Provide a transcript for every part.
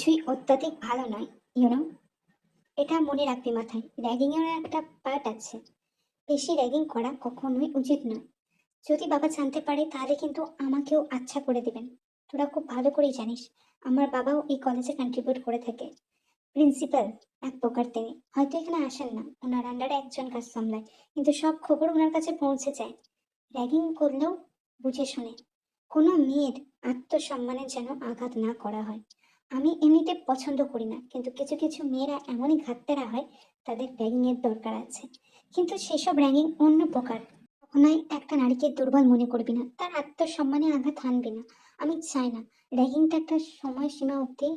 কিছুই অত্যাধিক ভালো নয়, ইউনো। এটা মনে রাখবি মাথায়, র্যাগিং এর একটা পার্ট আছে। বেশি র্যাগিং করা কখনোই উচিত নয়। যদি বাবা জানতে পারে তাহলে কিন্তু আমাকেও আচ্ছা করে দিবেন। তোরা খুব ভালো করেই জানিস, আমার বাবাও এই কলেজে কন্ট্রিবিউট করে থাকে। প্রিন্সিপাল এক প্রকার, তিনি হয়তো এখানে আসেন না, ওনার আন্ডারে একজন কাজ সামলায়, কিন্তু সব খবর ওনার কাছে পৌঁছে যায়। র্যাগিং করলেও বুঝে শুনে, কোনো মেয়ের আত্মসম্মানে যেন আঘাত না করা হয়। আমি এমনিতে পছন্দ করি না, কিন্তু কিছু কিছু মেয়েরা এমনই ঘাটতেরা হয়, তাদের র্যাগিং এর দরকার আছে। কিন্তু সেসব র্যাগিং অন্য প্রকার। কখনোই একটা নারীকে দুর্বল মনে করবি না, তার আত্মসম্মানে আঘাত হানবি না। আমি চাই না র্যাগিংটা একটা সময়সীমা অবধি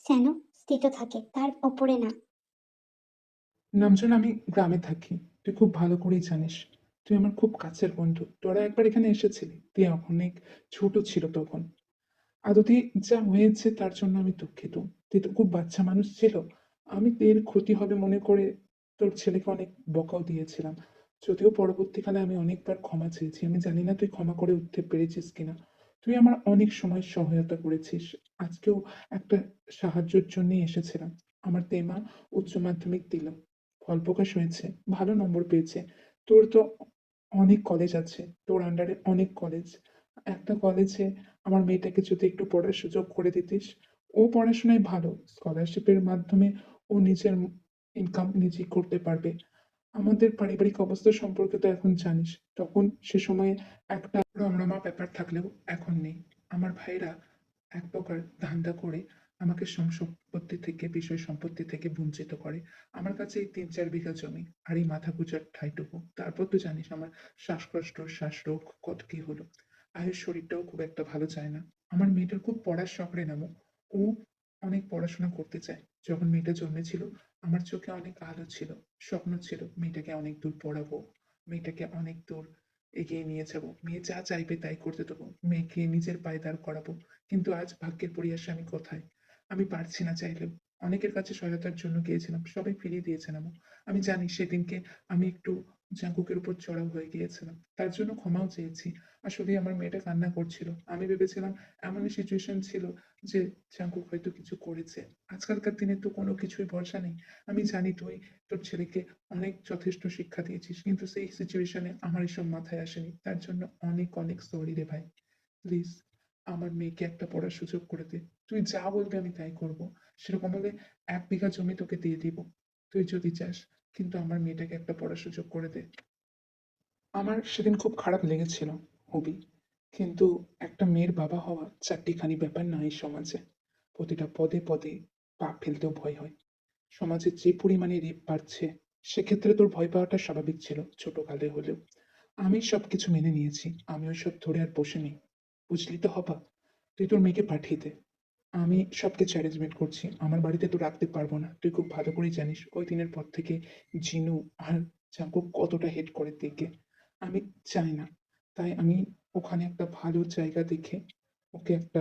যেন স্থিত থাকে, তার ওপরে না। নামজন, আমি গ্রামে থাকি। তুই খুব ভালো করেই জানিস। তুই আমার খুব কাছের বন্ধু। তোরা একবার এখানে এসেছিলি, তুই অনেক ছোট ছিল তখন। আদতে যা হয়েছে তার জন্য আমি দুঃখিত। তুই তো খুব বাচ্চা মানুষ ছিল। আমি এর ক্ষতি হবে মনে করে তোর ছেলেকে অনেক বকাও দিয়েছিলাম। যদিও পরবর্তীকালে আমি অনেকবার ক্ষমা চেয়েছি। আমি জানি না তুই ক্ষমা করে উঠতে পেরেছিস কিনা। তুই আমার অনেক সময় সহায়তা করেছিস। আজকেও একটা সাহায্যের জন্যই এসেছিলাম। আমার তেমা উচ্চ মাধ্যমিক দিল, ফল প্রকাশ হয়েছে, ভালো নম্বর পেয়েছে। তোর তো অনেক কলেজ আছে, তোর আন্ডারে অনেক কলেজ। একটা কলেজে আমার মেয়েটাকে যদি একটু পড়ার সুযোগ করে দিতিস। ও পড়াশোনায় ভালো, স্কলারশিপের মাধ্যমে ও নিজের ইনকাম নিজেই করতে পারবে। আমাদের পারিবারিক অবস্থা সম্পর্কে তো এখন জানিস। তখন সে সময়ে একটা রমরমা ব্যাপার থাকলেও এখন নেই। আমার ভাইরা এক প্রকার ধান্দা করে আমাকে সম্পত্তি থেকে, বিষয় সম্পত্তি থেকে বঞ্চিত করে। আমার কাছে এই 3-4 বিঘা জমি আর এই মাথা গুজার ঠাইটুকু। তারপর তো জানিস আমার শ্বাসকষ্ট, শ্বাসরোগ, কত কি হলো। আয়ের শরীরটাও খুব একটা ভালো যায় না। আমার মেয়েটার খুব পড়ার শখ রে নামো। ও অনেক পড়াশোনা করতে চায়। যখন মেয়েটা জন্মেছিল আমার চোখে অনেক আলো ছিল, স্বপ্ন ছিল মেয়েটাকে অনেক দূর পড়াবো, মেয়েটাকে অনেক দূর এগিয়ে নিয়ে যাব, মেয়ে যা চাইবে তাই করতে দেবো, মেয়েকে নিজের পায়ে দাঁড় করাবো। কিন্তু আজ ভাগ্যের পরিহাসে আমি কোথায়? আমি পারছি না চাইলেও। অনেকের কাছে সহায়তার জন্য গিয়েছিলাম, সবাই ফিরিয়ে দিয়েছেন আমু। আমি জানি সেদিনকে আমি একটু জাঙ্কুকের উপর চড়াও হয়ে গিয়েছিলাম, তার জন্য ক্ষমাও চেয়েছি। আসলে আমার মেয়েটা কান্না করছিল, আমি ভেবেছিলাম এমনই সিচুয়েশন ছিল যে জাঙ্কুক হয়তো কিছু করেছে। আজকালকার দিনে তো কোনো কিছুই ভরসা নেই। আমি জানি তুই তোর ছেলেকে অনেক যথেষ্ট শিক্ষা দিয়েছিস, কিন্তু সেই সিচুয়েশনে আমার এসব মাথায় আসেনি। তার জন্য অনেক অনেক সরি রে ভাই। প্লিজ আমার মেয়েকে একটা পড়ার সুযোগ করে দে। তুই যা বলবি আমি তাই করব। সেরকম হলে 1 বিঘা জমি তোকে দিয়ে দিব, তুই যদি চাস। কিন্তু আমার মেয়েটাকে একটা পড়ার সুযোগ করে দে। আমার সেদিন খুব খারাপ লেগেছিল, হবি। কিন্তু একটা মেয়ের বাবা হওয়া চারটিখানি ব্যাপার না এই সমাজে। প্রতিটা পদে পদে পা ফেলতেও ভয় হয়। সমাজে যে পরিমাণে রেপ বাড়ছে, সেক্ষেত্রে তোর ভয় পাওয়াটা স্বাভাবিক ছিল ছোটকালে হলেও। আমি সবকিছু মেনে নিয়েছি, আমি ওইসব ধরে আর বসে নেই। বুঝলি তো হবা? তুই তোর মেয়েকে পাঠিয়ে দে। আমি সবকিছু অ্যারেঞ্জমেন্ট করছি। আমার বাড়িতে তো রাখতে পারবো না, তুই খুব ভালো করেই জানিস। ওই দিনের পর থেকে জিনু আর জাঙ্কুক কতটা হেট করে দিকে। আমি চাই না। তাই আমি ওখানে একটা ভালো জায়গা দেখে ওকে একটা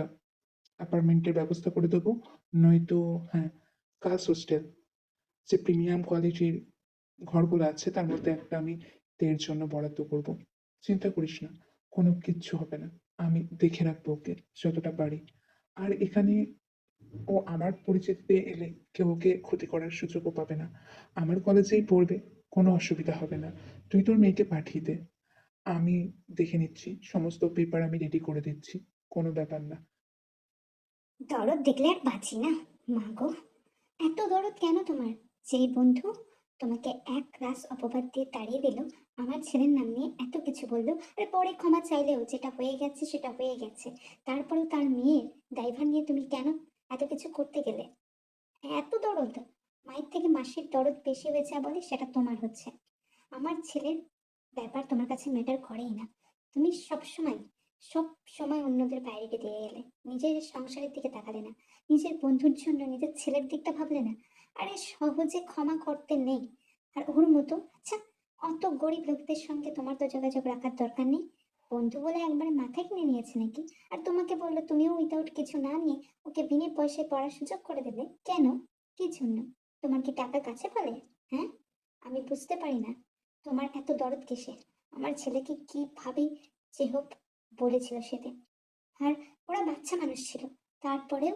অ্যাপার্টমেন্টের ব্যবস্থা করে দেবো। নয়তো হ্যাঁ, গার্লস হোস্টেল, যে প্রিমিয়াম কোয়ালিটির ঘরগুলো আছে তার মধ্যে একটা আমি তের জন্য বরাদ্দ করব। চিন্তা করিস না, কোনো কিচ্ছু হবে না। আমি দেখে রাখবো ওকে যতটা পারি। আর এখানে ও আমার পরিচিতিতে এলে কেউ ওকে ক্ষতি করার সুযোগও পাবে না। আমার কলেজেই পড়বে, কোনো অসুবিধা হবে না। তুই তোর মেয়েকে পাঠিয়ে দে। আমি দেখে নিচ্ছি, সমস্ত পেপার আমি রেডি করে দিচ্ছি। কোনো ব্যাপার না। দরদ দেখলে আর বাঁচি না, মা গো। এত দরদ কেন তোমার? যেই বন্ধু তোমাকে এক রাস অপবাদ দিয়ে তাড়িয়ে দিল, আমার ছেলের নাম নিয়ে এত কিছু বললো, আর পরে ক্ষমা চাইলেও যেটা হয়ে গেছে সেটা হয়ে গেছে, তারপরেও তার মেয়ের দায়ভার নিয়ে তুমি কেন এত কিছু করতে গেলে? এত দরদ! মায়ের থেকে মাসির দরদ বেশি হয়েছে বলে সেটা তোমার হচ্ছে। আমার ছেলের ব্যাপার তোমার কাছে ম্যাটার করেই না। তুমি সব সময় অন্যদের প্রায়োরিটি দিয়ে গেলে, নিজের সংসারের দিকে তাকালে না, নিজের বন্ধুর জন্য নিজের ছেলের দিকটা ভাবলে না। আরে সহজে ক্ষমা করতে নেই। আর ওর মতো, আচ্ছা, অত গরিব লোকদের সঙ্গে তোমার তো যোগাযোগ রাখার দরকার নেই। বন্ধু বলে একবারে মাথায় কিনে নিয়েছে নাকি? আর তোমাকে বললো তুমিও উইদাউট কিছু না নিয়ে ওকে বিনে পয়সায় পড়ার সুযোগ করে দেবে কেন? কি জন্য? তোমার কি টাকা কাছে বলে? হ্যাঁ, আমি বুঝতে পারি না তোমার এত দরদ কিসে। আমার ছেলেকে কিভাবে যে হোক বলেছিল সেদিন, আর ওরা বাচ্চা মানুষ ছিল, তারপরেও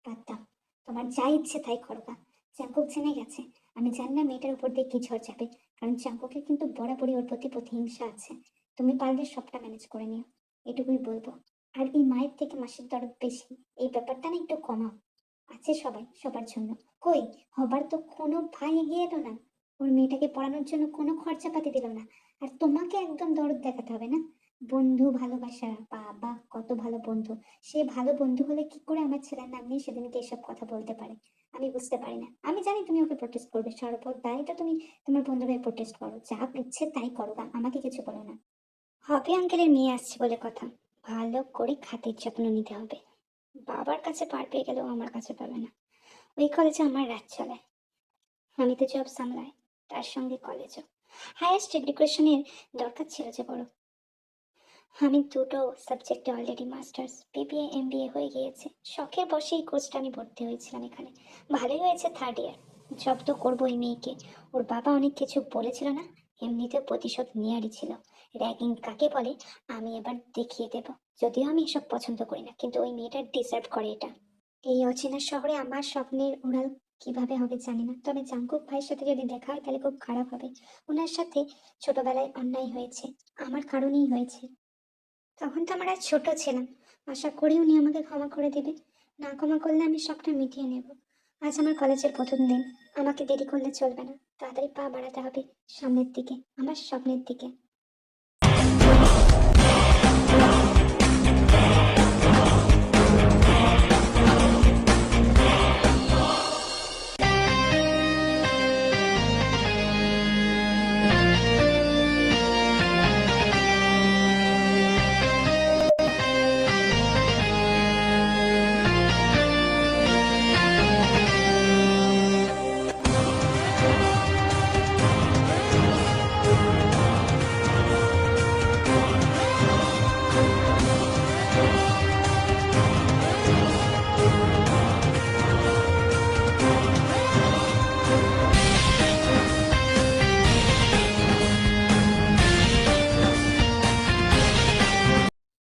বাদ দাও। তোমার যা ইচ্ছে তাই করো গা। চাঙ্কুক জেনে গেছে। আমি জানি না মেয়েটার উপর দিয়ে কি ঝড় যাবে, কারণ চাঙ্কুকের কিন্তু বরাবরই ওর প্রতি প্রতিহিংসা আছে। তুমি পারলে সবটা ম্যানেজ করে নিও, এটুকুই বলবো। আর এই মায়ের থেকে মাসির দরদ বেশি, এই ব্যাপারটা না একটু কমাও। আছে সবাই সবার জন্য। কই, হবার তো কোনো ভাই এগিয়ে এলো না, ওর মেয়েটাকে পড়ানোর জন্য কোনো খরচাপাতি দিল না। আর তোমাকে একদম দরদ দেখাতে হবে না। বন্ধু ভালোবাসা, বাবা কত ভালো বন্ধু। সে ভালো বন্ধু হলে কি করে আমার ছেলের নাম নিয়ে সেদিনকে এসব কথা বলতে পারে? আমি বুঝতে পারি না। আমি জানি তুমি ওকে প্রোটেস্ট করবে, সর্বদাই তুমি তোমার বন্ধুর হয়ে প্রোটেস্ট করো। যা ইচ্ছে তাই করো গা, আমাকে কিছু বলো না। হবে আঙ্কেলের মেয়ে আসছে বলে কথা, ভালো করে খাতির যত্ন নিতে হবে। বাবার কাছে পার পেয়ে গেলেও আমার কাছে পাবে না। ওই কলেজে আমার রাত চলে, আমি তো জব সামলাই, তার সঙ্গে কলেজও। হায়েস্ট এডুকেশনের দরকার ছিল যে বড়। আমি দুটো সাবজেক্টে অলরেডি মাস্টার্স, বিবিএ, এমবিএ হয়ে গিয়েছে। শখের বসে এই কোর্সটা আমি ভর্তি হয়েছিলাম এখানে। ভালোই হয়েছে, থার্ড ইয়ার। জব তো করবো এই মেয়েকে। ওর বাবা অনেক কিছু বলেছিল না, এমনিতেও প্রতিশোধ নেয়ারই ছিল। র্যাগিং কাকে বলে আমি এবার দেখিয়ে দেব। যদিও আমি এসব পছন্দ করি না, কিন্তু ওই মেয়েটা ডিজার্ভ করে এটা। এই অচেনা শহরে আমার স্বপ্নের উড়াল কিভাবে হবে জানি না, তবে জাঙ্কুক ভাইয়ের সাথে যদি দেখা হয় তাহলে খুব খারাপ হবে। ওনার সাথে ছোটবেলায় অন্যায় হয়েছে, আমার কারণেই হয়েছে। তখন তো আমরা ছোট ছিলাম, আশা করি উনি আমাকে ক্ষমা করে দেবে। না ক্ষমা করলে আমি সবটা মিটিয়ে নেব। আজ আমার কলেজের প্রথম দিন, আমাকে দেরি করলে চলবে না। তাড়াতাড়ি পা বাড়াতে হবে সামনের দিকে, আমার স্বপ্নের দিকে।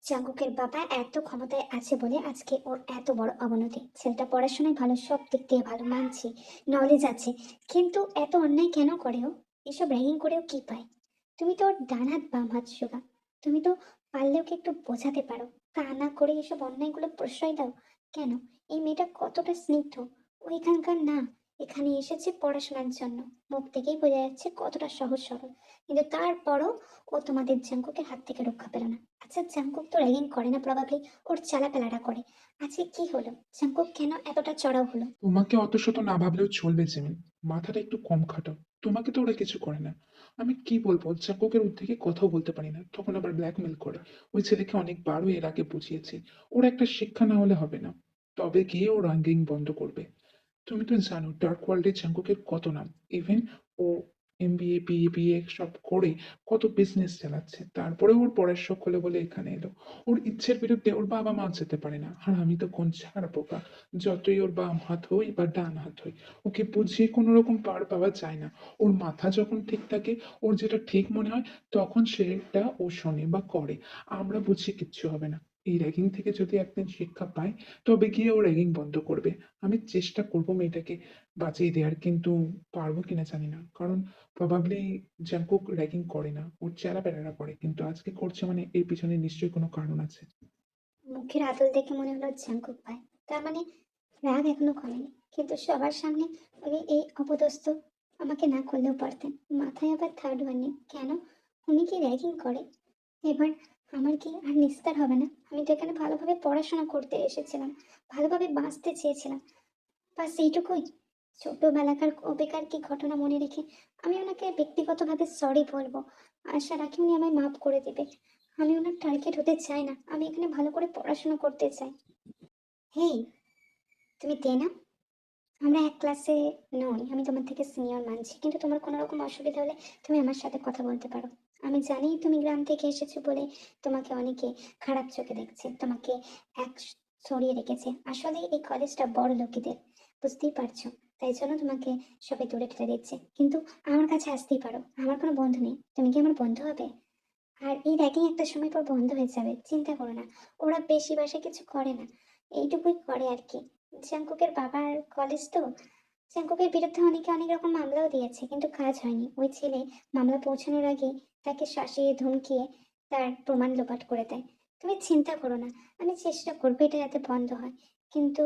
জাঙ্কুকের বাবা এত ক্ষমতায় আছে বলে আজকে ওর এত বড় অবনতি। ছেলেটা পড়াশোনায় ভালো, সব দিক দিয়ে ভালো, মানছি, নলেজ আছে, কিন্তু এত অন্যায় কেন করে ও? এসব র্যাগিং করেও কি পায়? তুমি তো ওর ডান হাত বাম হাত সুগা। তুমি তো পারলে ওকে একটু বোঝাতে পারো, তা না করে এসব অন্যায়গুলো প্রশ্রয় দাও কেন? এই মেয়েটা কতটা স্নিগ্ধ, ও এখানকার না, এখানে এসেছে পড়াশোনার জন্য। মুখ থেকেই বোঝা যাচ্ছে কতটা সহজ সরল, কিন্তু তারপরও ও তোমাদের জাঙ্কুকের হাত থেকে রক্ষা পেল না। আচ্ছা, জাংকুক তো র্যাগিং করে না, প্রবাবলি ওর চালাপেলাটা করে। আজকে কি হলো? জাংকুক কেন এতটা চড়াও হলো? তোমাকে অত শত না ভাবলেও চলবে জিমিন, মাথাটা একটু কম খাটাও। তোমাকে তো ওরা কিছু করে না। আমি কি বলবো, চাকুকের উদ্যোগে কথাও বলতে পারি না, তখন আবার ব্ল্যাকমেল করে। ওই ছেলেকে অনেকবারও এর আগে বুঝিয়েছি, ওর একটা শিক্ষা না হলে হবে না। তবে গিয়ে ও র্যাঙ্কিং বন্ধ করবে। তুমি তো জানো ডার্ক ওয়ার্ল্ডে জাঙ্কুকের কত নাম। ইভেন ও এমবিএ বিএ সব করে কত বিজনেস চালাচ্ছে, তারপরে ওর পড়ার শখ হলো বলে এখানে এলো। ওর ইচ্ছের বিরুদ্ধে ওর বাবা মা যেতে পারে না, আর আমি তো কোন ছাড় বোকা। যতই ওর বাম হাত হই বা ডান হাত হই, ওকে বুঝিয়ে কোনো রকম পার পাওয়া যায় না। ওর মাথা যখন ঠিক থাকে, ওর যেটা ঠিক মনে হয়, তখন সেটা ও শোনে বা করে। আমরা বুঝি কিচ্ছু হবে না। এই র্যাগিং থেকে যদি একদিন শিক্ষা পায়, তবে গিয়ে ও র্যাগিং বন্ধ করবে। আমি চেষ্টা করব মেয়েটাকে বাঁচিয়ে দেওয়ার, কিন্তু পারবো কিনা জানি না। কারণ প্রবাবলি জাঙ্কুক র্যাগিং করে না, ওর চেলাপেলারা করে, কিন্তু আজকে করছে মানে এর পিছনে নিশ্চয়ই কোনো কারণ আছে। মুখের আদল দেখে মনে হলো জাংকুক ভাই, তার মানে রাগ এখনো কমেনি। কিন্তু সবার সামনে উনি এই অপদস্থ আমাকে না করলেও পারতেন। মাথায় আবার থার্ড ওয়ার্নিং কেন? উনি কি র্যাগিং করে? এবার আমার কি আর নিস্তার হবে না? আমি তো এখানে ভালোভাবে পড়াশোনা করতে এসেছিলাম, ভালোভাবে বাঁচতে চেয়েছিলাম, বাস এইটুকুই। ছোটবেলাকার কবেকার কি ঘটনা মনে রেখে আমি ওনাকে ব্যক্তিগতভাবে সরি বলবো, আশা রাখি উনি আমায় মাফ করে দেবে। আমি ওনার টার্গেট হতে চাই না, আমি এখানে ভালো করে পড়াশোনা করতে চাই। হেই, তুমি না, আমরা এক ক্লাসে নই, আমি তোমার থেকে সিনিয়র মানছি, কিন্তু তোমার কোনো রকম অসুবিধা হলে তুমি আমার সাথে কথা বলতে পারো। আমি জানি তুমি গ্রাম থেকে এসেছো বলে তোমাকে অনেকে খারাপ চোখে দেখছে, তোমাকে এক সরিয়ে রেখেছে। আসলে এই কলেজটা বড় লোকেদের, বুঝতেই পারছো, তাই জন্য তোমাকে সবাই দূরে ঠেলে দিচ্ছে। কিন্তু আমার কাছে আসতেই পারো, আমার কোনো বন্ধু নেই, তুমি কি আমার বন্ধু হবে? আর এই র্যাগিং একটা সময় পর বন্ধ হয়ে যাবে, চিন্তা করো না। ওরা বেশি বাসে কিছু করে না, এইটুকুই করে আর কি। জাঙ্কুকের বাবার কলেজ তো, জাঙ্কুকের বিরুদ্ধে অনেকে অনেক রকম মামলাও দিয়েছে কিন্তু কাজ হয়নি। ওই ছেলে মামলা পৌঁছানোর আগে তাকে শাসিয়ে ধমকিয়ে তার প্রমাণ লোপাট করে দেয়। তুমি চিন্তা করো না, আমি চেষ্টা করবো এটা যাতে বন্ধ হয়। কিন্তু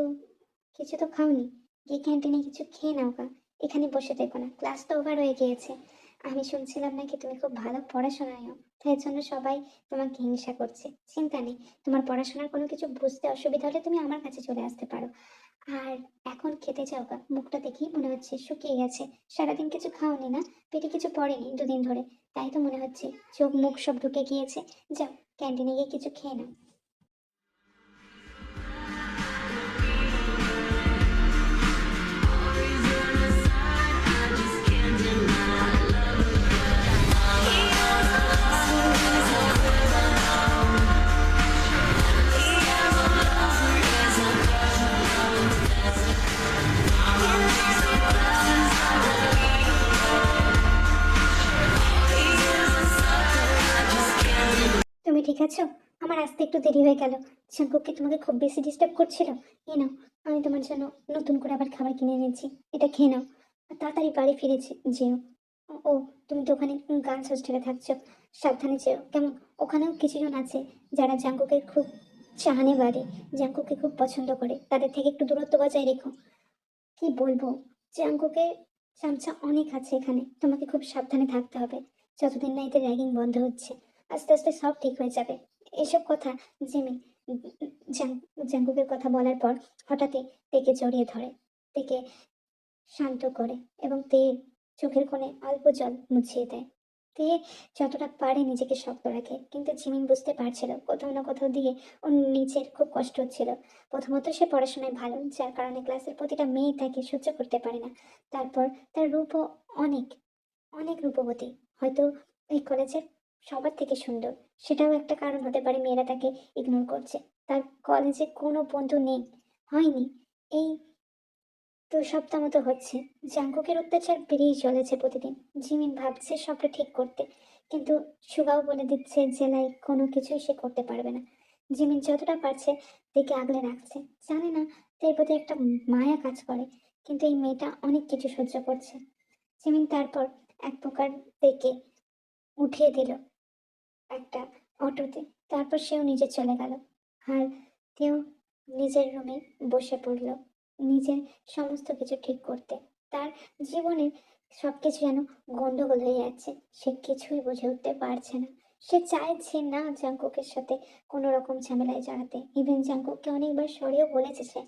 কিছু তো খাওনি, গিয়ে ক্যান্টিনে কিছু খেয়ে নাও গা। এখানে বসে দেখো না, ক্লাস তো ওভার হয়ে গিয়েছে। আমি শুনছিলাম নাকি তুমি খুব ভালো পড়াশোনায়ও, তাই জন্য সবাই তোমাকে হিংসা করছে। চিন্তা নেই, তোমার পড়াশোনার কোনো কিছু বুঝতে অসুবিধা হলে তুমি আমার কাছে চলে আসতে পারো। আর এখন খেতে যাও গা, মুখটা দেখেই মনে হচ্ছে শুকিয়ে গেছে। সারাদিন কিছু খাওনি না, পেটে কিছু পড়েনি দুদিন ধরে, তাই তো মনে হচ্ছে চোখ মুখ সব ঢুকে গিয়েছে। যাও, ক্যান্টিনে গিয়ে কিছু খেয়ে নাও। তুমি ঠিক আছো? আমার আসতে একটু দেরি হয়ে গেল। জাঙ্কুক কি তোমাকে খুব বেশি ডিস্টার্ব করছিল? এই নাও, আমি তোমার জন্য নতুন করে আবার খাবার কিনে এনেছি, এটা খেয়ে নাও। আর তাড়াতাড়ি বাড়ি ফিরে যেও। ও ও, তুমি তো ওখানে গার্লস হোস্টেলে থাকছো, সাবধানে যেও কেমন। ওখানেও কিছুজন আছে যারা জাঙ্কুকের খুব চাহানেবাদী, জাঙ্কুককে খুব পছন্দ করে, তাদের থেকে একটু দূরত্ব বজায় রেখো। কি বলবো, জাঙ্কুকের চামচা অনেক আছে এখানে, তোমাকে খুব সাবধানে থাকতে হবে। যতদিন না এতে র্যাগিং বন্ধ হচ্ছে, আস্তে আস্তে সব ঠিক হয়ে যাবে। এসব কথা জিমি জাঙ্কুকের কথা বলার পর হঠাৎই তেকে জড়িয়ে ধরে, তেকে শান্ত করে এবং তের চোখের কোণে অল্প জল মুছিয়ে দেয়। তে যতটা পারে নিজেকে শক্ত রাখে, কিন্তু জিমিন বুঝতে পারছিল কোথাও না কোথাও দিয়ে ওর নিচের খুব কষ্ট হচ্ছিল। প্রথমত সে পড়াশোনায় ভালো, যার কারণে ক্লাসের প্রতিটা মেয়ে তাকে সহ্য করতে পারে না। তারপর তার রূপও অনেক অনেক রূপবতী, হয়তো এই কলেজের সবার থেকে সুন্দর। সেটাও একটা কারণ হতে পারে মেয়েরা তাকে ইগনোর করছে। তার কলেজে কোনো বন্ধু নেই, হয়নি। এই 2 সপ্তাহ মতো হচ্ছে জাঙ্কুকের অত্যাচার বেড়েই চলেছে প্রতিদিন। জিমিন ভাবছে সবটা ঠিক করতে, কিন্তু সুগাও বলে দিচ্ছে জেলায় কোনো কিছুই সে করতে পারবে না। জিমিন যতটা পারছে দেখে আগলে রাখছে, জানে না তার প্রতি একটা মায়া কাজ করে, কিন্তু এই মেয়েটা অনেক কিছু সহ্য করছে। জিমিন তারপর এক প্রকার দেখে উঠিয়ে দিল একটা অটোতে, তারপর সেও নিজে চলে গেল। আর তেও নিজের রুমে বসে পড়ল নিজের সমস্ত কিছু ঠিক করতে। তার জীবনে সবকিছু যেন গন্ডগোল হয়ে যাচ্ছে, সে কিছুই বুঝে উঠতে পারছে না। সে চাইছে না জাঙ্কুকের সাথে কোনো রকম ঝামেলায় জড়াতে। ইভেন জাঙ্কুককে অনেকবার সরেও বলেছে সে,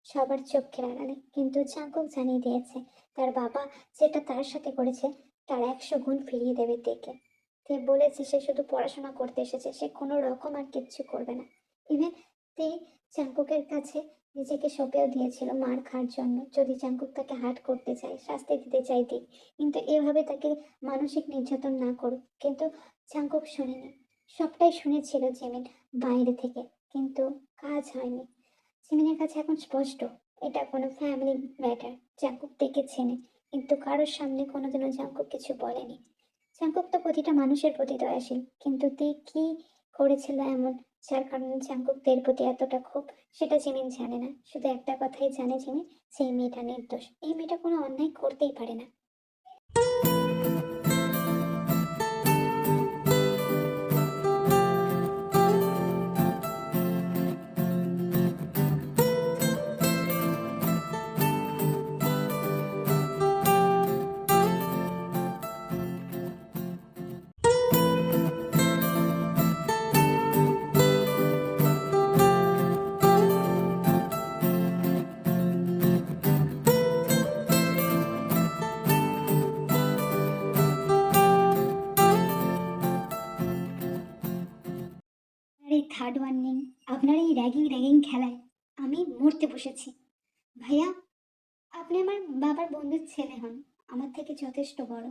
সবার চোখের আড়ালে, কিন্তু জাঙ্কুক জানিয়ে দিয়েছে তার বাবা যেটা তার সাথে করেছে তার 100 গুণ ফিরিয়ে দেবে তেকে। তে বলেছে সে শুধু পড়াশোনা করতে এসেছে, সে কোনো রকম আর কিচ্ছু করবে না। ইভেন তে চাঙ্কুকের কাছে নিজেকে সঁপেও দিয়েছিল মার খাওয়ার জন্য, যদি চাঙ্কুক তাকে হার্ট করতে চায়, শাস্তি দিতে চায় দিক, কিন্তু এভাবে তাকে মানসিক নির্যাতন না করুক। কিন্তু চাঙ্কুক শুনেনি, সবটাই শুনেছিল জিমিন বাইরে থেকে, কিন্তু কাজ হয়নি। জিমিনের কাছে এখন স্পষ্ট এটা কোনো ফ্যামিলি ম্যাটার। জাঙ্কুক থেকে চেনে, কিন্তু কারোর সামনে কোনোদিনও জাঙ্কুক কিছু বলেনি। জাঙ্কুক তো প্রতিটা মানুষের প্রতি দয়াশীল, কিন্তু তে কি করেছিল এমন যার কারণে জাঙ্কুক তের প্রতি এতটা ক্ষোভ, সেটা জিমিন জানে না। শুধু একটা কথাই জানে জিমিন, সেই মেয়েটা নির্দোষ, এই মেয়েটা কোনো অন্যায় করতেই পারে না। আর এই থার্ড ওয়ার্নিং, আপনার এই র্যাগিং র্যাগিং খেলায় আমি মরতে বসেছি। ভাইয়া, আপনি আমার বাবার বন্ধুর ছেলে হন, আমার থেকে যথেষ্ট বড়।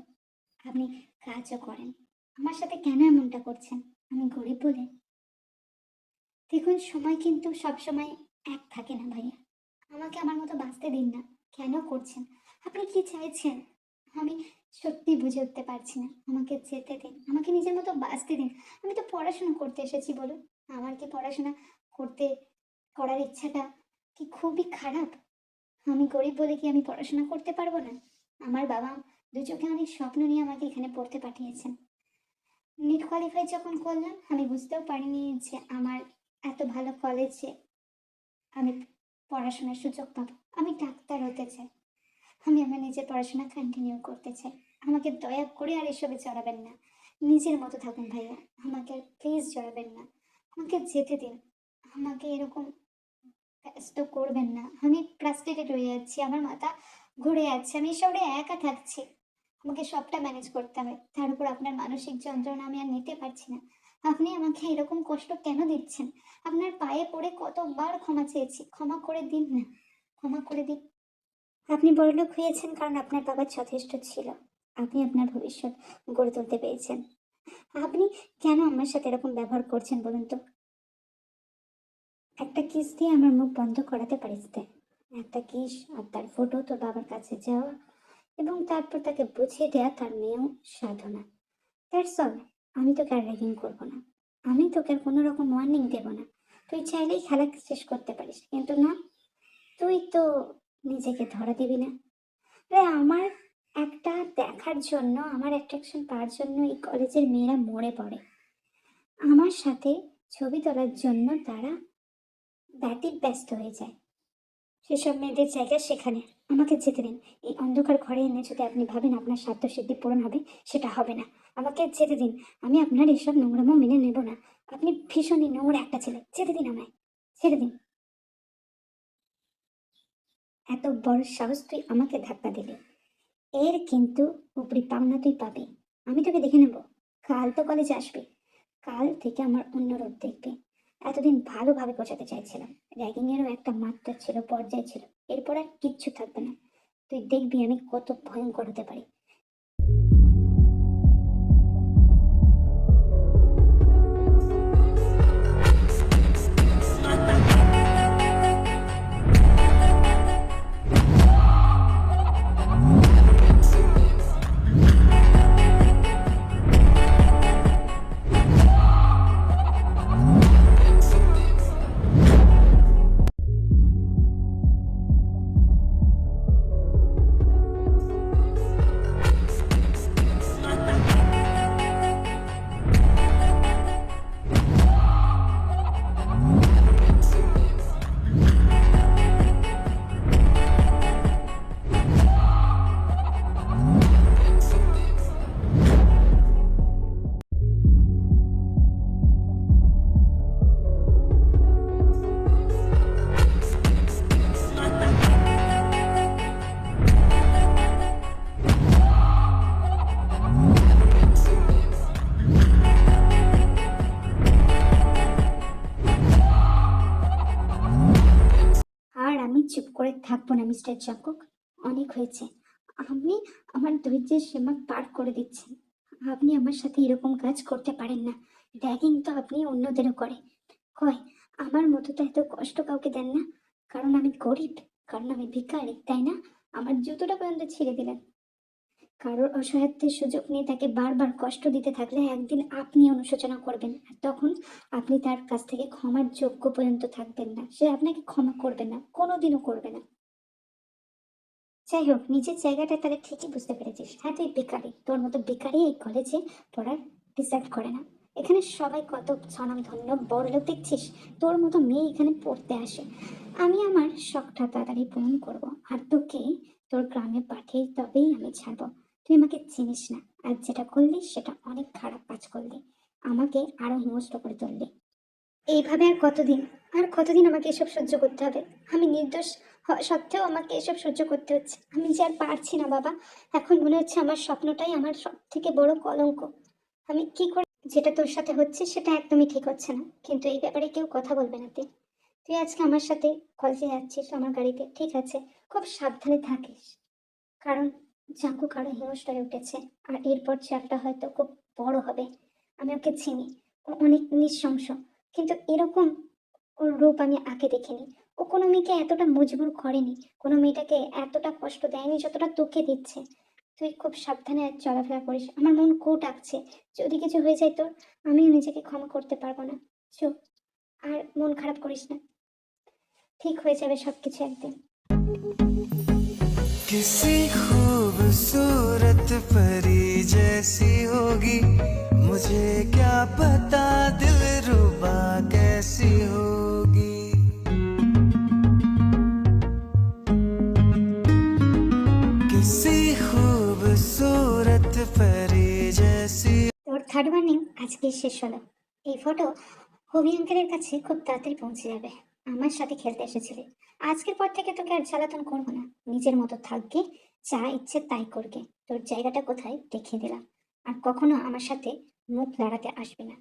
আপনি কাজও করেন, আমার সাথে কেন এমনটা করছেন? আমি গরিব বলে? দেখুন, সময় কিন্তু সবসময় এক থাকে না ভাইয়া, আমাকে আমার মতো বাঁচতে দিন না। কেন করছেন? আপনি কি চাইছেন? আমি সত্যি বুঝে উঠতে পারছি না, আমাকে যেতে দিন, আমাকে নিজের মতো বাঁচতে দিন। আমি তো পড়াশোনা করতে এসেছি বলুন, আমার কি পড়াশোনা করতে করার ইচ্ছাটা কি খুবই খারাপ? আমি গরিব বলে কি আমি পড়াশোনা করতে পারবো না? আমার বাবা দু চোখে অনেক স্বপ্ন নিয়ে আমাকে এখানে পড়তে পাঠিয়েছেন। নিট কোয়ালিফাই যখন করলাম আমি বুঝতেও পারিনি যে আমার এত ভালো কলেজে আমি পড়াশোনার সুযোগ পাবো। আমি ডাক্তার হতে চাই। আমি আমার নিজের পড়াশোনা কন্টিনিউ করতে চাই। আমাকে দয়া করে আর এসবে জড়াবেন না। নিজের মতো থাকুন ভাইয়া। আমাকে আর প্লিজ জড়াবেন না। আমাকে যেতে দিন। আমাকে এরকম ব্যস্ত করবেন না। আমি ফ্রাস্ট্রেটেড হয়ে যাচ্ছি। আমার মাথা ঘুরে যাচ্ছে। আমি এই শহরে একা থাকছি। আমাকে সবটা ম্যানেজ করতে হবে। তার উপর আপনার মানসিক যন্ত্রণা আমি আর নিতে পারছি না। আপনি আমাকে এরকম কষ্ট কেন দিচ্ছেন? আপনার পায়ে পড়ে কতবার ক্ষমা চেয়েছি। ক্ষমা করে দিন না। ক্ষমা করে দিন। আপনি বড়লোক হয়েছেন কারণ আপনার বাবা যথেষ্ট ছিল। আপনি আপনার ভবিষ্যৎ গড়ে তুলতে পেরেছেন। আপনি কেন আমার সাথে এরকম ব্যবহার করছেন বলুন তো? একটা কিস দিয়ে আমার মুখ বন্ধ করাতে পারিস তে? একটা কিস আর তার ফটো তোর বাবার কাছে যাওয়া এবং তারপর তাকে বুঝিয়ে দেওয়া তার মেয়েও সাধনা। That's all. আমি তোকে আর র্যাগিং করবো না। আমি তোকে আর কোনো রকম ওয়ার্নিং দেবো না। তুই চাইলেই খেলা শেষ করতে পারিস, কিন্তু না, তুই তো নিজেকে ধরা দিবি না। আরে আমার একটা দেখার জন্য, আমার অ্যাট্রাকশন পাওয়ার জন্য এই কলেজের মেয়েরা মরে পড়ে। আমার সাথে ছবি তোলার জন্য তারা ব্যতিব্যস্ত হয়ে যায়। সেসব মেয়েদের জায়গা সেখানে। আমাকে যেতে দিন। এই অন্ধকার ঘরে এনে যদি আপনি ভাবেন আপনার স্বার্থ সিদ্ধি পূরণ হবে, সেটা হবে না। আমাকে যেতে দিন। আমি আপনার এসব নোংরামো মেনে নেব না। আপনি ভীষণই নোংরা একটা ছেলে। যেতে দিন আমায়। ছেড়ে দিন। এত বড় সাহস তুই আমাকে ধাক্কা দিলি? এর কিন্তু উপরি পাওনা তুই পাবি। আমি তোকে দেখে নেব। কাল তো কলেজে আসবি। কাল থেকে আমার অন্য রূপ দেখবি। এতদিন ভালোভাবে বোঝাতে চাইছিলাম। র্যাগিং এরও একটা মাত্রা ছিল, পর্যায় ছিল। এরপর আর কিচ্ছু থাকবে না। তুই দেখবি আমি কত ভয়ঙ্কর হতে পারি। আর আমি চুপ করে থাকবো না মিস্টার জাঙ্কুক। অনেক হয়েছে। আপনি আমার ধৈর্যের সীমা পার করে দিচ্ছেন। আপনি আমার সাথে এরকম কাজ করতে পারেন না। র্যাগিং তো আপনি অন্যদেরও করে হয়। আমার মতো তো এত কষ্ট কাউকে দেন না। কারণ আমি গরিব, কারণ আমি ভিখারি, তাই না? আমার জুতোটা পর্যন্ত ছিঁড়ে দিলেন। কারোর অসহায়ত্বের সুযোগ নিয়ে তাকে বারবার কষ্ট দিতে থাকলে একদিন আপনি অনুশোচনা করবেন, আর তখন আপনি তার কাছ থেকে ক্ষমার যোগ্য পর্যন্ত থাকবেন না। সে আপনাকে ক্ষমা করবে না, কোনোদিনও করবে না। যাই হোক, নিজের জায়গাটা তাহলে ঠিকই বুঝতে পেরেছিস। হ্যাঁ, তুই বেকারি। তোর মতো বেকারি এই কলেজে পড়ার ডিসার্ভ করে না। এখানে সবাই কত স্বনামধন্য বড়লোক দেখছিস। তোর মতো মেয়ে এখানে পড়তে আসে। আমি আমার শখটা তাড়াতাড়ি পূরণ করব। আর তোকে তোর গ্রামে পাঠিয়ে তবেই আমি ছাড়বো। তুই আমাকে চিনিস না। আর যেটা করলি সেটা অনেক খারাপ কাজ করলি। আমাকে আরো হিংস্র করে তুললি। এইভাবে আর কতদিন? আর কতদিন আমাকে এসব সহ্য করতে হবে? আমি নির্দোষ হওয়া সত্ত্বেও আমাকে এসব সহ্য করতে হচ্ছে। আমি যে আর পারছি না বাবা। এখন মনে হচ্ছে আমার স্বপ্নটাই আমার সব থেকে বড় কলঙ্ক। আমি কি করে? যেটা তোর সাথে হচ্ছে সেটা একদমই ঠিক হচ্ছে না, কিন্তু এই ব্যাপারে কেউ কথা বলবে না। তুই তুই আজকে আমার সাথে কলেজে যাচ্ছিস আমার গাড়িতে, ঠিক আছে? খুব সাবধানে থাকিস। কারণ জাঙ্কু কারো হিংস্র হয়ে উঠেছে। আর এরপর চ্যাপটা হয়তো খুব বড় হবে। আমি ওকে চিনি। ও অনেক নৃশংস। কিন্তু এরকম ওর রূপ আমি আগে দেখিনি। ও কোনো মেয়েকে এতটা মজবুর করেনি। কোনো মেয়েটাকে এতটা কষ্ট দেয়নি যতটা তোকে দিচ্ছে। তুই খুব সাবধানে চলাফেরা করিস। আমার মন ডাকছে। যদি কিছু হয়ে যায় তোর, আমিও নিজেকে ক্ষমা করতে পারবো না। চুপ। আর মন খারাপ করিস না। ঠিক হয়ে যাবে সবকিছু একদিন। किसी खूबसूरत परी जैसी होगी, मुझे क्या पता दिलरुबा कैसी होगी। किसी खूबसूरत परी जैसी। তোর থার্ড ওয়ার্নিং আজকেই শেষ হলো। এই ফটো হবি আঙ্কেলের কাছে খুব তাড়াতাড়ি পৌঁছে যাবে। আমার সাথে খেলতে এসেছিলি, আজকের পর থেকে তোকে আর জ্বালাতন করবো না। নিজের মতো থাকবে, যা ইচ্ছে তাই করবে। তোর জায়গাটা কোথায় দেখিয়ে দিলাম। আর কখনো আমার সাথে মুখ লড়াতে আসবি না।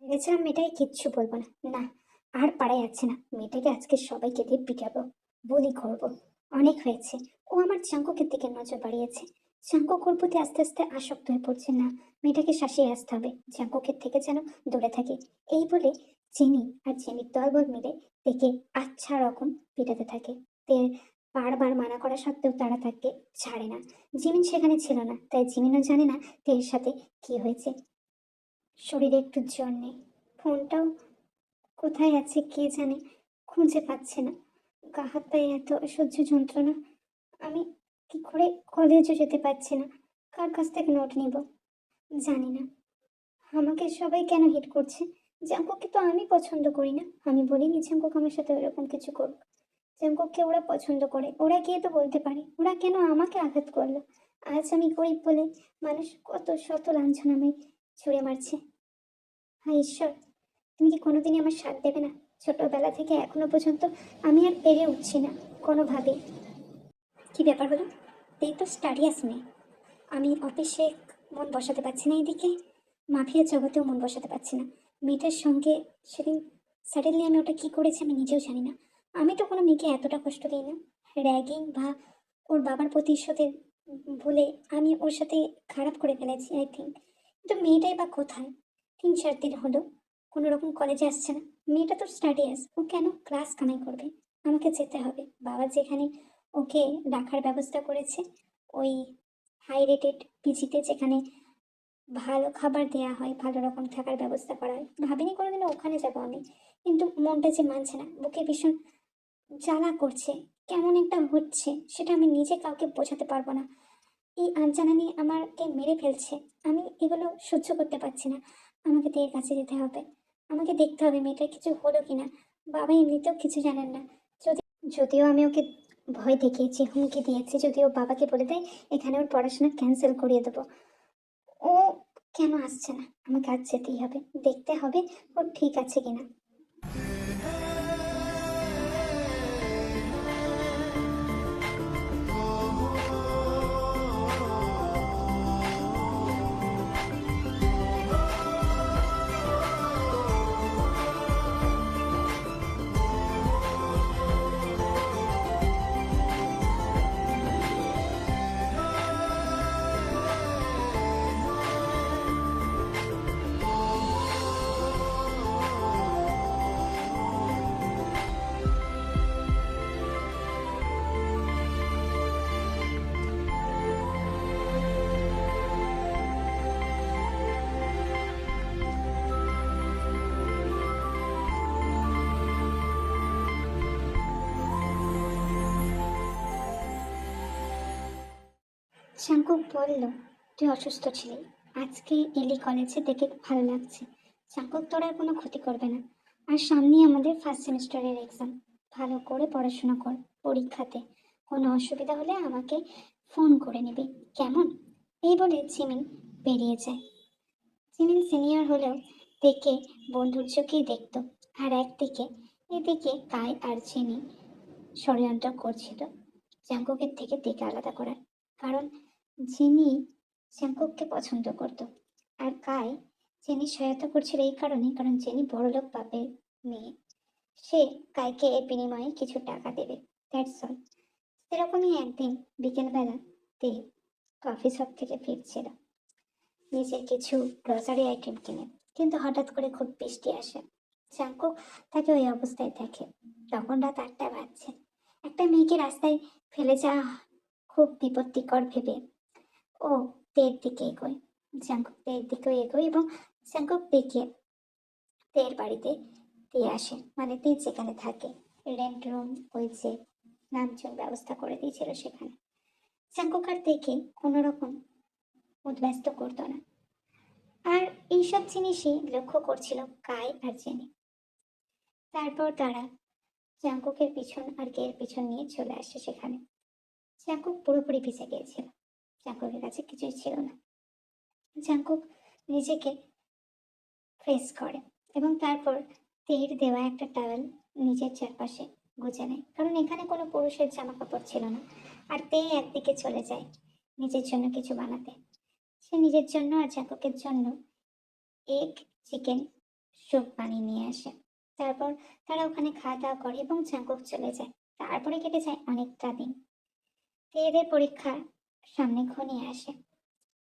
ভেবেছিলাম মেয়েটাকে কিচ্ছু বলবো না, না আর পারা যাচ্ছে না। মেয়েটাকে আজকে সবাইকে দিয়ে পিটাবো, বলি করবো। অনেক হয়েছে। ও আমার চাঙ্কুকের দিকে নজর বাড়িয়েছে। চাঙ্কুক ওর প্রতি আস্তে আস্তে আসক্ত হয়ে পড়ছে। না, মেয়েটাকে শাসিয়ে আসতে হবে, চাঙ্কুকের থেকে যেন দূরে থাকে। এই বলে চিনি আর চিনির দলবল মিলে তেকে আচ্ছা রকম পিটাতে থাকে। তে বারবার মানা করা সত্ত্বেও তারা তাকে ছাড়ে না। জিমিন সেখানে ছিল না, তাই জিমিনও জানে না তের সাথে কি হয়েছে। শরীরে একটু জ্বর নেই, ফোনটাও কোথায় আছে কে জানে, খুঁজে পাচ্ছে না। গা হাত পায়ে এত অসহ্য যন্ত্রণা, আমি কি করে কলেজও যেতে পারছি না। কার কাছ থেকে নোট নিব জানি না। আমাকে সবাই কেন হিট করছে? জাঙ্কুককে তো আমি পছন্দ করি না। আমি বলিনি জাঙ্কুক আমার সাথে ওরকম কিছু করুক। জাঙ্কুককে ওরা পছন্দ করে, ওরা গিয়ে তো বলতে পারে। ওরা কেন আমাকে আঘাত করলো? আজ আমি গরিব বলে মানুষ কত শত লাঞ্ছনা আমায় ছুঁড়ে মারছে। হায় ঈশ্বর, তুমি কি কোনোদিনই আমার সাথ দেবে না? ছোটবেলা থেকে এখনো পর্যন্ত আমি আর পেরে উঠছি না কোনোভাবে। কি ব্যাপার হলো? এই তো স্টাডিয়াস মেয়ে। আমি অফিসে মন বসাতে পারছি না, এদিকে মাফিয়া জগতেও মন বসাতে পারছি না। মেয়েটার সঙ্গে সেদিন সাডেনলি আমি ওটা কি করেছি আমি নিজেও জানি না। আমি তো কোনো মেয়েকে এতটা কষ্ট দিই না। র্যাগিং বা ওর বাবার প্রতিশোধের ভুলে আমি ওর সাথে খারাপ করে ফেলেছি আই থিঙ্ক। কিন্তু মেয়েটাই বা কোথায়? 3-4 দিন হলো কোনো রকম কলেজে আসছে না। মেয়েটা তো স্টাডিয়াস, ও কেন ক্লাস কামাই করবে? আমাকে যেতে হবে। বাবা যেখানে ওকে রাখার ব্যবস্থা করেছে, ওই হাই রেটেড পিজিতে, যেখানে ভালো খাবার দেয়া হয়, ভালো রকম থাকার ব্যবস্থা করা হয়, ভাবিনি কোনোদিনও ওখানে যাবো আমি। কিন্তু মনটা যে মানছে না, বুকে ভীষণ জ্বালা করছে, কেমন একটা হচ্ছে, সেটা আমি নিজে কাউকে বোঝাতে পারবো না। এই আনজানানি আমাকে মেরে ফেলছে। আমি এগুলো সহ্য করতে পারছি না। আমাকে তো এর কাছে যেতে হবে। আমাকে দেখতে হবে মেয়েটার কিছু হলো কিনা। বাবা এমনিতেও কিছু জানেন না। যদি যদিও আমি ওকে ভয় দেখিয়েছি, হুমকি দিয়েছি, যদি ও বাবাকে বলে দেয় এখানে ওর পড়াশোনা ক্যান্সেল করিয়ে দেবো। ও কেন আসছে না? আমাকে আজ যেতেই হবে, দেখতে হবে ও ঠিক আছে কিনা। শাঙ্কুক বলল, তুই অসুস্থ ছিলি, আজকে এলি কলেজে, দেখে খুব ভালো লাগছে। শাঙ্কুক তোর আর কোনো ক্ষতি করবে না। আর সামনেই আমাদের ফার্স্ট সেমিস্টারের এক্সাম, ভালো করে পড়াশোনা কর। পরীক্ষাতে কোনো অসুবিধা হলে আমাকে ফোন করে নিবি, কেমন? এই বলে জিমিন বেরিয়ে যায়। জিমিন সিনিয়র হলেও দেখে বন্ধুর চোখেই দেখতো। আর একদিকে এদিকে কাই আর জিমি ষড়যন্ত্র করছিল জাঙ্কুকের থেকে দেখে আলাদা করার। কারণ জিনি জাঙ্কুককে পছন্দ করত, আর কাই জেনি সহায়তা করছিল এই কারণে, কারণ জেনি বড়লোক বাপের মেয়ে। সে কাইকে এর বিনিময়ে কিছু টাকা দেবে, দ্যাটস অল। সেরকমই একদিন বিকেলবেলা তে কফি শপ থেকে ফিরছিল নিজের কিছু গ্রসারি আইটেম কিনে, কিন্তু হঠাৎ করে খুব বৃষ্টি আসে। জাঙ্কুক তাকে ওই অবস্থায় দেখে। তখন রাত 8টা বাজছে। একটা মেয়েকে রাস্তায় ফেলে যাওয়া খুব বিপত্তিকর ভেবে ও তের দিকে এগোয়। জাঙ্কুক তের দিকেও এগোয় এবং জাঙ্কুক দেখে তের বাড়িতে দিয়ে আসে, মানে তে যেখানে থাকে রেন্ট রুম, ওই যে নামজন ব্যবস্থা করে দিয়েছিল সেখানে। জাঙ্কুক আর তেকে কোনো রকম উদ্ব্যস্ত করতো না, আর এইসব জিনিসই লক্ষ্য করছিল কাই আর জেনি। তারপর তারা জাঙ্কুকের পিছন আর কের পিছন নিয়ে চলে আসে সেখানে। জাঙ্কুক পুরোপুরি ভিজে গিয়েছিল, জাঙ্কুকের কাছে কিছুই ছিল না। জাঙ্কুক নিজেকে ফ্রেশ করে এবং তারপর তের দেওয়া একটা টাওয়েল নিজের চারপাশে গুজে নেয়, কারণ এখানে কোনো পুরুষের জামা কাপড় ছিল না। আর তে একদিকে চলে যায় নিজের জন্য কিছু বানাতে। সে নিজের জন্য আর জাঙ্কুকের জন্য এগ চিকেন স্যুপ বানিয়ে নিয়ে আসে। তারপর তারা ওখানে খাওয়া দাওয়া করে এবং জাঙ্কুক চলে যায়। তারপরে কেটে যায় অনেকটা দিন। তেদের পরীক্ষা সামনে ঘনিয়ে আসে,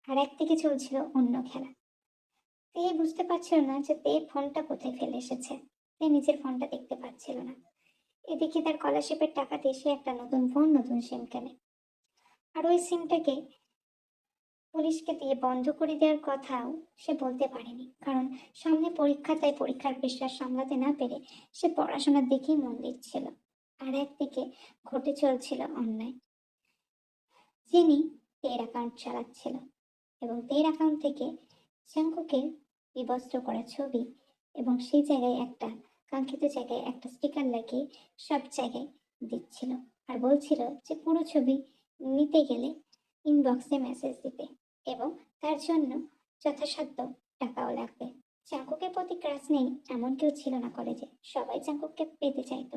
আর একদিকে চলছিল অন্য খেলা। তে বুঝতে পারছিল না যে তে ফোনটা কোথায় ফেলে এসেছে। তে নিজের ফোনটা দেখতে পাচ্ছিল না। এদিকে তার স্কলারশিপের টাকা দিয়ে সে একটা নতুন ফোন, নতুন সিম কেনে। আর ওই সিমটাকে পুলিশকে দিয়ে বন্ধ করে দেওয়ার কথাও সে বলতে পারেনি, কারণ সামনে পরীক্ষা, তাই পরীক্ষার প্রেশার সামলাতে না পেরে সে পড়াশোনার দিকেই মন দিচ্ছিল। আর একদিকে ঘটে চলছিল অন্যায়। যিনি তের অ্যাকাউন্ট চালাচ্ছিল এবং তের অ্যাকাউন্ট থেকে জাঙ্কুকের বিবস্ত্র করা ছবি এবং সেই জায়গায় একটা কাঙ্ক্ষিত জায়গায় একটা স্টিকার লাগিয়ে সব জায়গায় দিচ্ছিল, আর বলছিল যে পুরো ছবি নিতে গেলে ইনবক্সে মেসেজ দিতে এবং তার জন্য যথাসাধ্য টাকাও লাগবে। জাঙ্কুকের প্রতি ক্রাশ নেই এমন কেউ ছিল না কলেজে, সবাই জাঙ্কুককে পেতে চাইতো।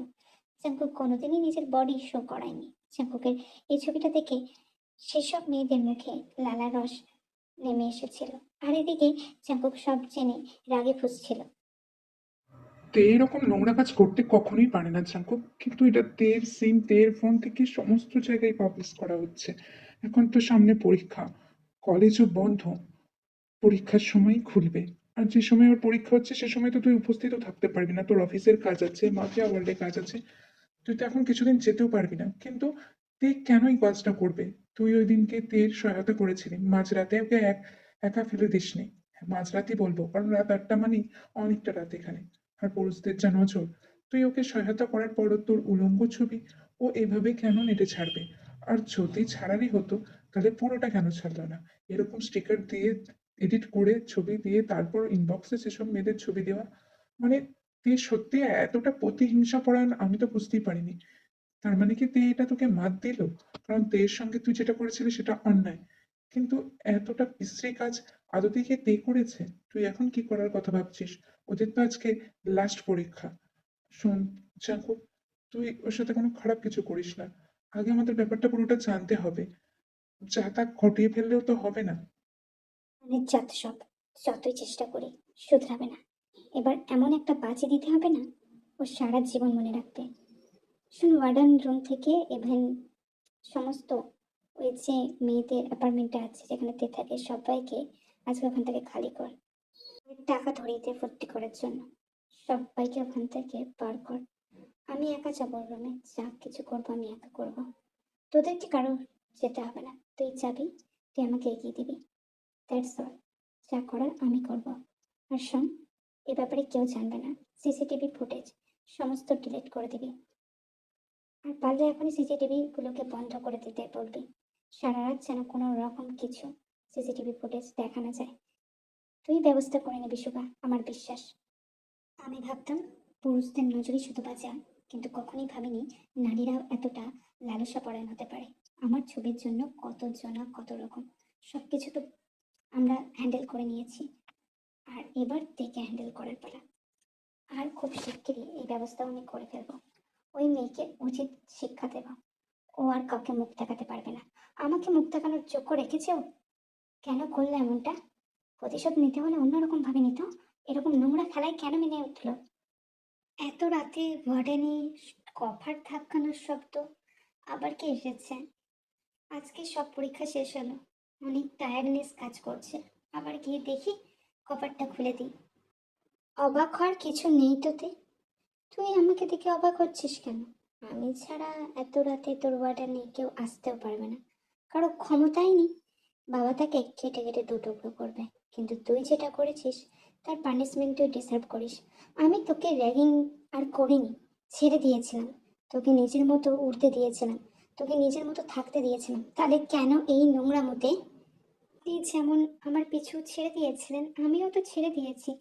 জাঙ্কুক কোনোদিনই নিজের বডি শো করায়নি। জাঙ্কুকের এই ছবিটা দেখে সেসব মেয়েদের মুখে লালা রস নেমে এসেছিল। আর এদিকে জাঙ্কুক সব জেনে রাগে ফুঁসছিল। তে এরকম নোংরা কাজ করতে কখনোই পারে না জাঙ্কুক, কিন্তু এটা তের সিম, তের ফোন থেকে সমস্ত জায়গায় পাবলিশ করা হচ্ছে। এখন তো সামনে পরীক্ষা, কলেজও বন্ধ, পরীক্ষার সময় খুলবে। আর যে সময় ওর পরীক্ষা হচ্ছে সে সময় তো তুই উপস্থিতও থাকতে পারবি না, তোর অফিসের কাজ আছে, মাফিয়া ওয়ার্ল্ডে কাজ আছে, তুই তো এখন কিছুদিন যেতেও পারবি না। কিন্তু তে কেন এই কাজটা করবে? তুই ওই দিনকে তের সহায়তা করেছিলি, মাঝরাতে ওকে একা ফেলে দিসনি। মাঝরাতই বলবো, কারণ রাত 8টা মানেই অনেকটা রাত এখানে। আর পুরুষদের যা নজর, তুই ওকে সহায়তা করার পরও তোর উলঙ্গ ছবি ও এভাবে কেন নেটে ছাড়বে? আর যদি ছাড়ারই হতো তাহলে পুরোটা কেন ছাড়লো না? এরকম স্টিকার দিয়ে এডিট করে ছবি দিয়ে তারপর ইনবক্সে সেসব মেয়েদের ছবি দেওয়া, মানে তুই সত্যি এতটা প্রতিহিংসা পরায়ণ আমি তো বুঝতেই পারিনি। তার মানে কি তে এটা তোকে মাত দিল? কারণ তের সঙ্গে তুই যেটা করেছিলি সেটা অন্যায়, কিন্তু এতটা বিশ্রী কাজ আদতে কি তে করেছে? তুই এখন কি করার কথা ভাবছিস? ওদের তো আজকে লাস্ট পরীক্ষা। শোন জাঙ্কুক, তুই ওর সাথে কোনো খারাপ কিছু করিস না। আগে আমাদের ব্যাপারটা পুরোটা জানতে হবে। যা তা ঘটিয়ে ফেললেও তো হবে না। মানে যত সব, যতই চেষ্টা করি শুধরাবে না। এবার এমন একটা বাজি দিতে হবে না ও সারা জীবন মনে রাখবে। শুন, ওয়ার্ডেন রুম থেকে ইভেন সমস্ত ওই যে মেয়েদের অ্যাপার্টমেন্টে আছে যেখানে তে থাকে সবাইকে আজকে ওখান থেকে খালি কর। ওই টাকা ধরিয়ে ভর্তি করার জন্য সবাইকে ওখান থেকে বার কর। আমি একা যাবো রুমে, যা কিছু করবো আমি একা করবো। তোদেরকে কারো যেতে হবে না, তুই যাবি, তুই আমাকে এগিয়ে দিবি, দ্যাটস অল। যা করার আমি করব। আর শোন, এ ব্যাপারে কেউ জানবে না। সিসিটিভি ফুটেজ সমস্ত ডিলিট করে দিবি, আর পারলে এখনই সিসিটিভি গুলোকে বন্ধ করে দিতে বলবি। সারা রাত যেন কোনো রকম কিছু সিসিটিভি ফুটেজ দেখা না যায়। তুই ব্যবস্থা করে নিবি শুভা, আমার বিশ্বাস। আমি ভাবতাম পুরুষদের নজরই শুধু বাজা, কিন্তু কখনোই ভাবিনি নারীরাও এতটা লালসাপরায়ণ হতে পারে। আমার ছবির জন্য কত জনা কত রকম সবকিছু তো আমরা হ্যান্ডেল করে নিয়েছি, আর এবার তেকে হ্যান্ডেল করার পালা। আর খুব শিগগিরই এই ব্যবস্থাও আমি করে ফেলবো। ওই মেয়েকে উচিত শিক্ষা দেব। ও আর কাউকে মুখ দেখাতে পারবে না। আমাকে মুখ দেখানোর যোগ্য রেখেছে ও। কেন করলে এমনটা? প্রতিশোধ নিতে হলে অন্যরকম ভাবে নিত। এরকম নোংরা খেলায় কেন মেনে উঠলো? এত রাতে ওয়ার্ডেনে কভার ধাক্কানোর শব্দ আবার কে এসেছে? আজকে সব পরীক্ষা শেষ হলো, অনেক টায়ার্ডনেস কাজ করছে। আবার গিয়ে দেখি, কভারটা খুলে দিই। অবাক হওয়ার কিছু নেই তোতে। তুই আমাকে দেখে অবাক হচ্ছিস কেন? আমি ছাড়া এত রাতে তোর ওয়ার্ডেনে কেউ আসতেও পারবে না, কারো ক্ষমতাই নেই। বাবা তাকে কেটে কেটে দু টুকরো করবে, কিন্তু তুই যেটা করেছিস তার পানিশমেন্ট তুই ডিসার্ভ করিস। আমি তোকে র্যাগিং আর করিনি, ছেড়ে দিয়েছিলাম, তোকে নিজের মতো উঠতে দিয়েছিলাম, তোকে নিজের মতো থাকতে দিয়েছিলাম। তাহলে কেন এই নোংরা মতে? আপনি যেমন আমার পিছু ছেড়ে দিয়েছিলেন, আমিও তো ছেড়ে দিয়েছি।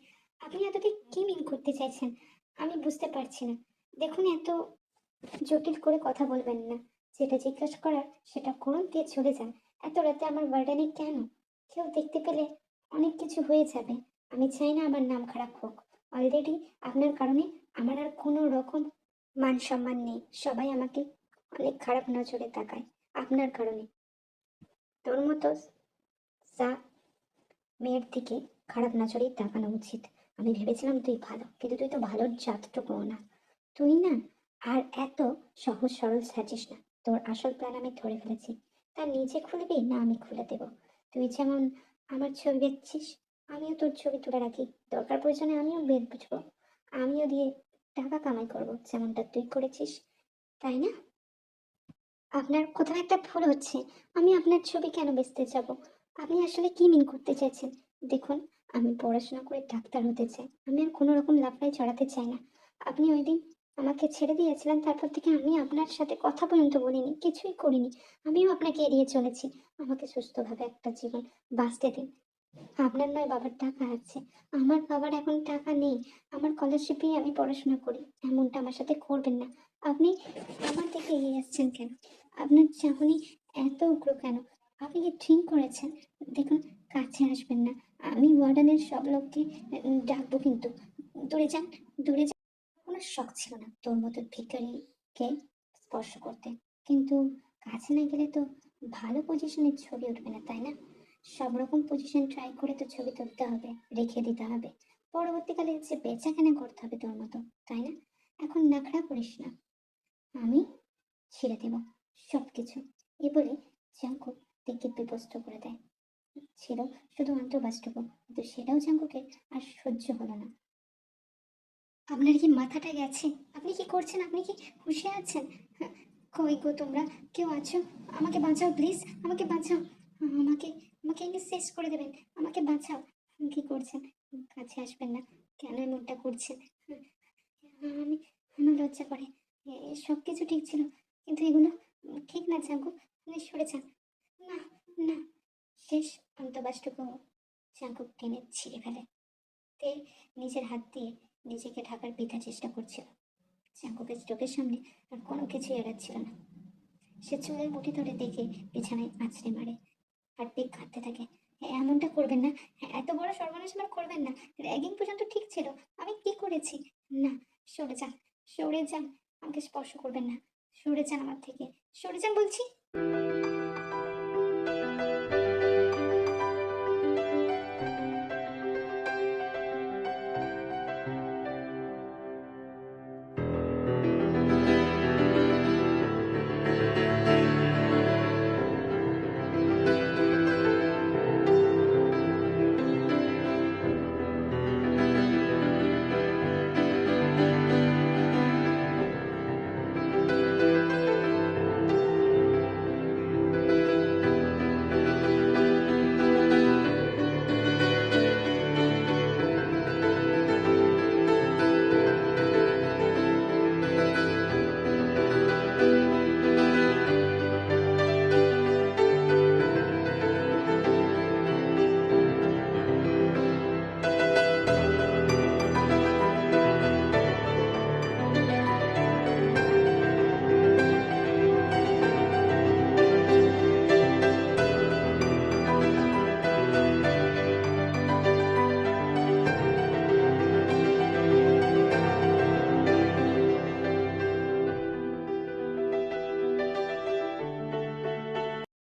আপনি এতদিন কি মিন করতে চাইছেন আমি বুঝতে পারছি না। দেখুন, এত জটিল করে কথা বলবেন না। যেটা জিজ্ঞাসা করার সেটা করুন, দিয়ে চলে যান। এত রাতে আমার বার্ডেনে কেন? কেউ দেখতে পেলে অনেক কিছু হয়ে যাবে। আমি চাই না আমার নাম খারাপ হোক। অলরেডি আপনার কারণে আমার আর কোনো রকম মান সম্মান নেই। সবাই আমাকে অনেক খারাপ নজরে তাকায় আপনার কারণে। তোর মতো সা মেয়ের দিকে খারাপ নজরেই তাকানো উচিত। আমি ভেবেছিলাম তুই ভালো, কিন্তু তুই তো ভালোর জাতটুকুও না। তুই না আর এত সহজ সরল সাজিস না। তোর আসল প্ল্যান আমি ধরে ফেলেছি। তা নিজে খুলবি না আমি খুলে দেব? তুই যেমন আমার ছবি দেখছিস, আমিও তোর ছবি তুলে রাখি। দরকার প্রয়োজনে আমিও বের বুঝবো, আমিও দিয়ে টাকা কামাই করব, যেমনটা তুই করেছিস, তাই না? আপনার কোথাও একটা ভুল হচ্ছে। আমি আপনার ছবি কেন বেচতে যাব? আপনি আসলে কি মিন করতে চাইছেন? দেখুন, আমি পড়াশোনা করে ডাক্তার হতে চাই। আমি আর কোনো রকম লাফায় চড়াতে চাই না। আপনি ওই দিন আমাকে ছেড়ে দিয়েছিলেন, তারপর থেকে আমি আপনার সাথে কথা পর্যন্ত বলিনি, কিছুই করিনি। আমিও আপনাকে এড়িয়ে চলেছি। আমাকে সুস্থভাবে একটা জীবন বাঁচতে দিন। আপনার নয় বাবার টাকা আছে, আমার বাবার এখন টাকা নেই। আমার স্কলারশিপেই আমি পড়াশোনা করি। এমনটা আমার সাথে করবেন না। আপনি আমার থেকে এগিয়ে আসছেন কেন? আপনার চাহনি এত উগ্র কেন? আপনি কি ঠিক করেছেন? দেখুন, কাছে আসবেন না। আমি ওয়ার্ডেনের সব লোককে ডাকবো, কিন্তু দূরে যান, দূরে যান। কোনো শখ ছিল না তোর মতো ভিখারিকে স্পর্শ করতে, কিন্তু কাছে না গেলে তো ভালো পজিশনের ছবি উঠবে না, তাই না? সব রকম পজিশন ট্রাই করে তো ছবি তুলতে হবে, রেখে দিতে হবে, পরবর্তীকালে যে বেচা কেনা করতে হবে তোর মতো, তাই না? এখন নাখড়া করিস না। আমি ছেড়ে দেব সবকিছু। এ বলে জাঙ্কুক দিকে বিবস্ত করে দেয়। ছিল শুধু অন্তর্বাসটুকু, কিন্তু সেটাও জাঙ্কুকের আর সহ্য হলো না। আপনার কি মাথাটা গেছে? আপনি কি করছেন? আপনি কি হুঁশে আছেন? হ্যাঁ, কই গো তোমরা? কেউ আছো? আমাকে বাঁচাও প্লিজ, আমাকে বাঁচাও। আমাকে আমাকে এনে শেষ করে দেবেন। আমাকে বাঁচাও। কি করছেন? কাছে আসবেন না। কেন এমনটা করছেন? আমি আমার লজ্জা করে। সব কিছু ঠিক ছিল, কিন্তু এগুলো ঠিক না জাগো। আপনি সরে যান। না, না। শেষ অন্তবাসটুকু জাঙ্কুক টেনে ছিঁড়ে ফেলে। তে নিজের হাত দিয়ে নিজেকে ঢাকার বৃথা চেষ্টা করছিল। জাঙ্কুকের চোখের সামনে আর কোনো কিছু এড়াচ্ছিল না। সে চুলের মুঠি ধরে দেখে বিছানায় আছড়ে মারে আর পেট কাঁদতে থাকে। এমনটা করবেন না। এত বড় সর্বনাশ আমার করবেন না। র্যাগিং পর্যন্ত ঠিক ছিল। আমি কি করেছি? না, সরে যান, সরে যান। আমাকে স্পর্শ করবেন না। সরে যান আমার থেকে, সরে যান বলছি।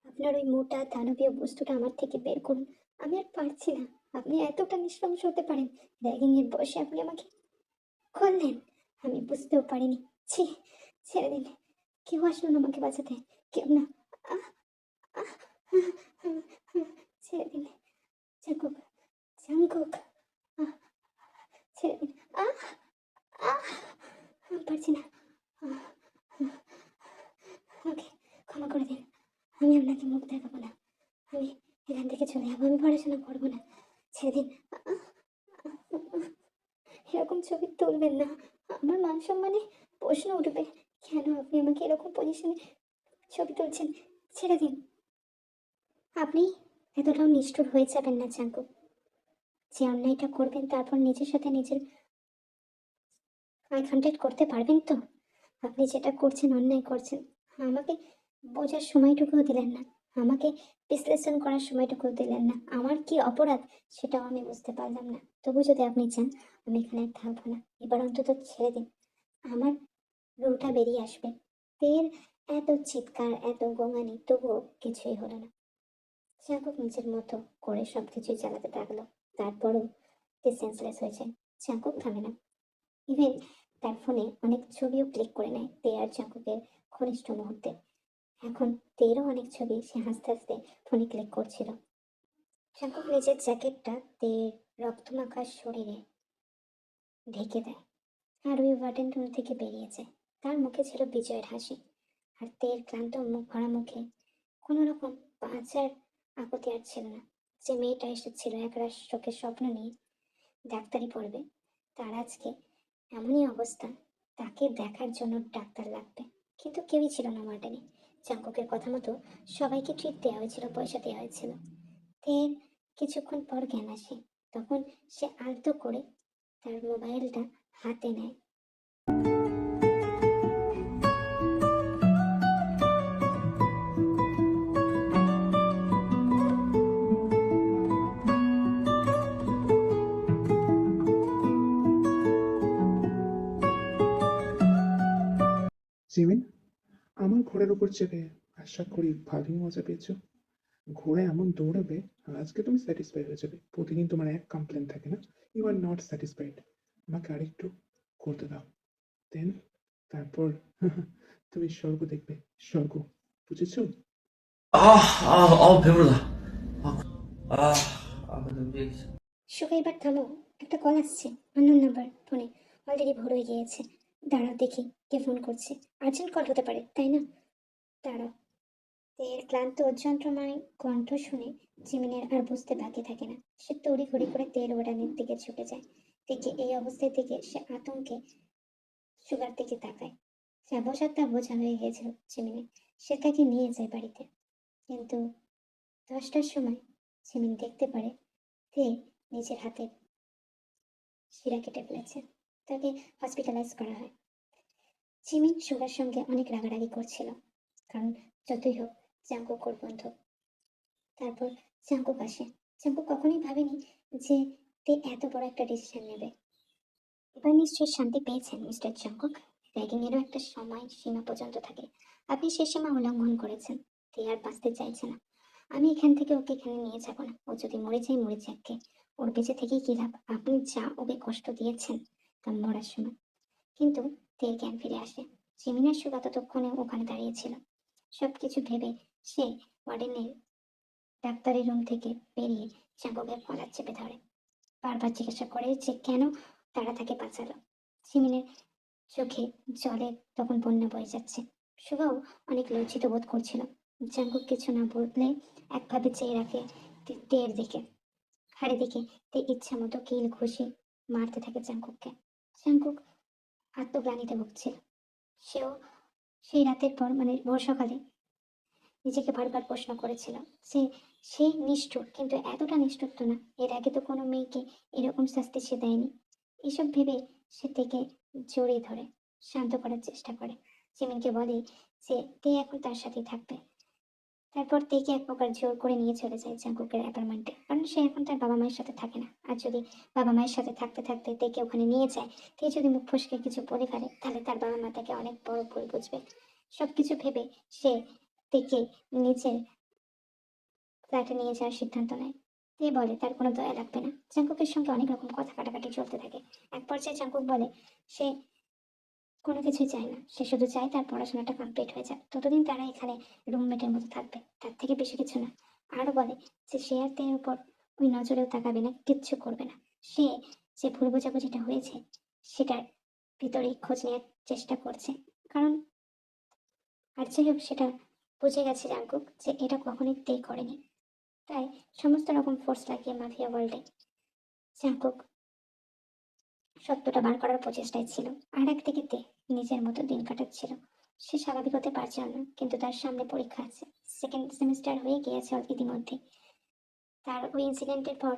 আপনার ওই মোটা দানবীয় বস্তুটা আমার থেকে বের করুন। আমি আর পারছি না। আপনি এতটা নৃশংস হতে পারেন? র্যাগিং এর বয়সে আপনি আমাকে করলেন, আমি বুঝতেও পারিনি। ছি, ছেড়ে দিন। কেউ আসলো না আমাকে বাঁচাতে, কেউ না। আহ, আহ, আহ, আহ, আহ, ছেড়ে দিন জাঙ্কুক, জাঙ্কুক। আহ, ছেড়ে দিন। আহ, আহ, পারছি না। আহ, আহ, আমাকে ক্ষমা করে দিন। আমি আপনাকে মুখ দেখাবো না। আমি এখান থেকে চলে যাবো। আমি পড়াশোনা করবো না। ছেড়ে দিন। আহ, এরকম ছবি তুলবেন না, আমার মান সম্মানে প্রশ্ন উঠবে। কেন আপনি আমাকে এরকম পজিশনে ছবি তুলছেন? ছেড়ে দিন। আপনি এতটাও নিষ্ঠুর হয়ে যাবেন না জাঙ্কু। যে অন্যায়টা করবেন তারপর নিজের সাথে নিজের আই কন্ট্যাক্ট করতে পারবেন তো? আপনি যেটা করছেন অন্যায় করছেন। আমাকে বোঝার সময়টুকুও দিলেন না। আমাকে বিশ্লেষণ করার সময়টুকুও দিলেন না। আমার কি অপরাধ সেটাও আমি বুঝতে পারলাম না। তবু যদি আপনি চান আমি এখানে আর থাকবো না। এবার অন্তত ছেড়ে দিন। আমার রুটা বেরিয়ে আসবে। তের এত চিৎকার, এত গোঙানি তবুও কিছুই হলো না। জাঙ্কুক নিজের মতো করে সবকিছুই চালাতে থাকলো। তারপরও তে সেন্সলেস হয়ে যায়। জাঙ্কুক থামে না। ইভেন তার ফোনে অনেক ছবিও ক্লিক করে নেয় তে আর জাঙ্কুকের ঘনিষ্ঠ মুহূর্তে। এখন তেরও অনেক ছবি সে হাসতে হাসতে ফোনে ক্লিক করছিল। জাঙ্কুক নিজের জ্যাকেটটা তের রক্তমাখা শরীরে ঢেকে দেয় আর ওই ওয়ার্ডেন রুম থেকে বেরিয়েছে। তার মুখে ছিল বিজয়ের হাসি। আর তের ক্লান্ত মুখ ভরা মুখে কোনো রকম বাঁচার আকুতি আর ছিল না। যে মেয়েটা এসেছিল একরাশ চোখের স্বপ্ন নিয়ে ডাক্তারি পড়বে, তার আজকে এমনই অবস্থা, তাকে দেখার জন্য ডাক্তার লাগবে। কিন্তু কেউই ছিল না ওয়ার্ডেনে। জাঙ্কুকের কথা মতো সবাইকে ট্রিট দেওয়া হয়েছিল, পয়সা দেওয়া হয়েছিল। তের কিছুক্ষণ পর জ্ঞান আসে। তখন সে আলতো করে তার মোবাইলটা হাতে নেয়। জিমিন, আমার ঘোড়ার উপর চেপে আশা করি ভালোই মজা পেয়েছো। ঘোড়া এমন দৌড়াবে, আজকে তুমি স্যাটিসফাই হয়ে যাবে। প্রতিদিন তোমার এক কমপ্লেন থাকে না, ইউ আর নট স্যাটিসফাইড। আমাকে আরেকটু করতে দাও, দেন তারপর তুমি স্বর্গ দেখবে। স্বর্গ, বুঝেছো? 배부르다. 아, 근데 우리 সুখা এবার থামো, একটা কল আসছে। আননোন নাম্বার ফোনে অলরেডি ভোর হয়ে গিয়েছে। দাঁড়াও দেখি কে ফোন করছে। আর্জেন্ট কল হতে পারে, তাই না? দাঁড়াও। তের ক্লান্ত যন্ত্রময় কণ্ঠ শুনে জিমিনের আর বুঝতে বাকি থাকে না। সে তড়িঘড়ি করে তেল ওড়ানের দিকে ছুটে যায়। দেখে এই অবস্থায় থেকে সে আতঙ্কে সুগার দিকে তাকায়। যা বোঝার তা বোঝা হয়ে গেছিল জিমিনের। সে তাকে নিয়ে যায় বাড়িতে। কিন্তু 10টার সময় জিমিন দেখতে পারে তে নিজের হাতে শিরা কেটে ফেলেছে। তাকে হসপিটালাইজ করা হয়। জিমিন সুগার সঙ্গে অনেক রাগারাগি করছিল, কারণ যতই হোক জাঙ্কুক ওর বন্ধু। তারপর জাঙ্কুক আসে। জাঙ্কুক কখনোই ভাবেনি যে তে এত বড় একটা ডিসিশন নেবে। এবার নিশ্চয়ই শান্তি পেয়েছেন মিস্টার জাঙ্কুক। র্যাগিং এরও একটা সময় সীমা পর্যন্ত থাকে। আপনি সেই সীমা উল্লঙ্ঘন করেছেন। তে আর বাঁচতে চাইছে না। আমি এখান থেকে ওকে এখানে নিয়ে যাব না। ও যদি মরে যায় মরে যাক গে। ওর বেঁচে থেকে কি লাভ? আপনি যা ওকে কষ্ট দিয়েছেন তা মরার সময়। কিন্তু তের জ্ঞান ফিরে আসে। জিমিনের সুগা ততক্ষণে ওখানে দাঁড়িয়েছিল। সবকিছু ভেবে সে ওয়ার্ডেনের ডাক্তারি রুম থেকে বেরিয়ে জাঙ্কুকের কলার চেপে ধরে। বারবার জিজ্ঞাসা করে যে কেন তারা তাকে বাঁচালো। জিমিনের চোখে জলে তখন বন্যা বয়ে যাচ্ছে। সুগাও অনেক লজ্জিত বোধ করছিল। জাঙ্কুক কিছু না বললে একভাবে চেয়ে রাখে টের দিকে। ঘাড়ে দিকে তে ইচ্ছা মতো কিল ঘুষি মারতে থাকে জাঙ্কুককে। জাঙ্কুক আত্মগ্লানিতে ভুগছিল। সেও সেই রাতের পর মানে ভোর সকালে নিজেকে বারবার প্রশ্ন করেছিল যে সে নিষ্ঠুর, কিন্তু এতটা নিষ্ঠুর তো না। এর আগে তো কোনো মেয়েকে এরকম শাস্তি সে দেয়নি। এসব ভেবে সে তেকে জড়িয়ে ধরে শান্ত করার চেষ্টা করে। জিমিনকে বলে যে তে এখন তার সাথেই থাকবে। তারপর তেকে এক প্রকার জোর করে নিয়ে চলে যায় জাঙ্কুকের অ্যাপার্টমেন্টে, কারণ সে এখন তার বাবা মায়ের সাথে থাকে না। আর যদি বাবা মায়ের সাথে থাকতে থাকতে তেকে ওখানে নিয়ে যায়, তে যদি মুখ ফসকে কিছু বলে ফেলে তাহলে তার বাবা মা তাকে অনেক বড় ভুল বুঝবে। সবকিছু ভেবে সে তেকে নিজের ফ্ল্যাটে নিয়ে যাওয়ার সিদ্ধান্ত নেয়। তে বলে তার কোনো দয়া লাগবে না। জাঙ্কুকের সঙ্গে অনেক রকম কথা কাটাকাটি চলতে থাকে। এক পর্যায়ে জাঙ্কুক বলে সে কোনো কিছুই চায় না, সে শুধু চায় তার পড়াশোনাটা কমপ্লিট হয়ে যাক, ততদিন তারা এখানে রুমমেটের মতো থাকবে, তার থেকে বেশি কিছু না। আরো বলে যে সে আর তের উপর ওই নজরেও তাকাবে না, কিচ্ছু করবে না। সে যে ভুল বোঝাবুঝিটা হয়েছে সেটার ভিতরেই খোঁজ নেওয়ার চেষ্টা করছে, কারণ আর যাই হোক সেটা বুঝে গেছে জাঙ্কুক যে এটা কখনোই তে করেনি। তাই সমস্ত রকম ফোর্স লাগিয়ে মাফিয়া ওয়ার্ল্ডে জাঙ্কুক সত্যটা বার করার প্রচেষ্টায় ছিল, আর একদিকে তে নিজের মতো দিন কাটাচ্ছিল। সে স্বাভাবিক হতে পারছিল না, কিন্তু তার সামনে পরীক্ষা আছে। সেকেন্ড সেমিস্টার হয়ে গিয়েছে ইতিমধ্যে। তার ওই ইনসিডেন্টের পর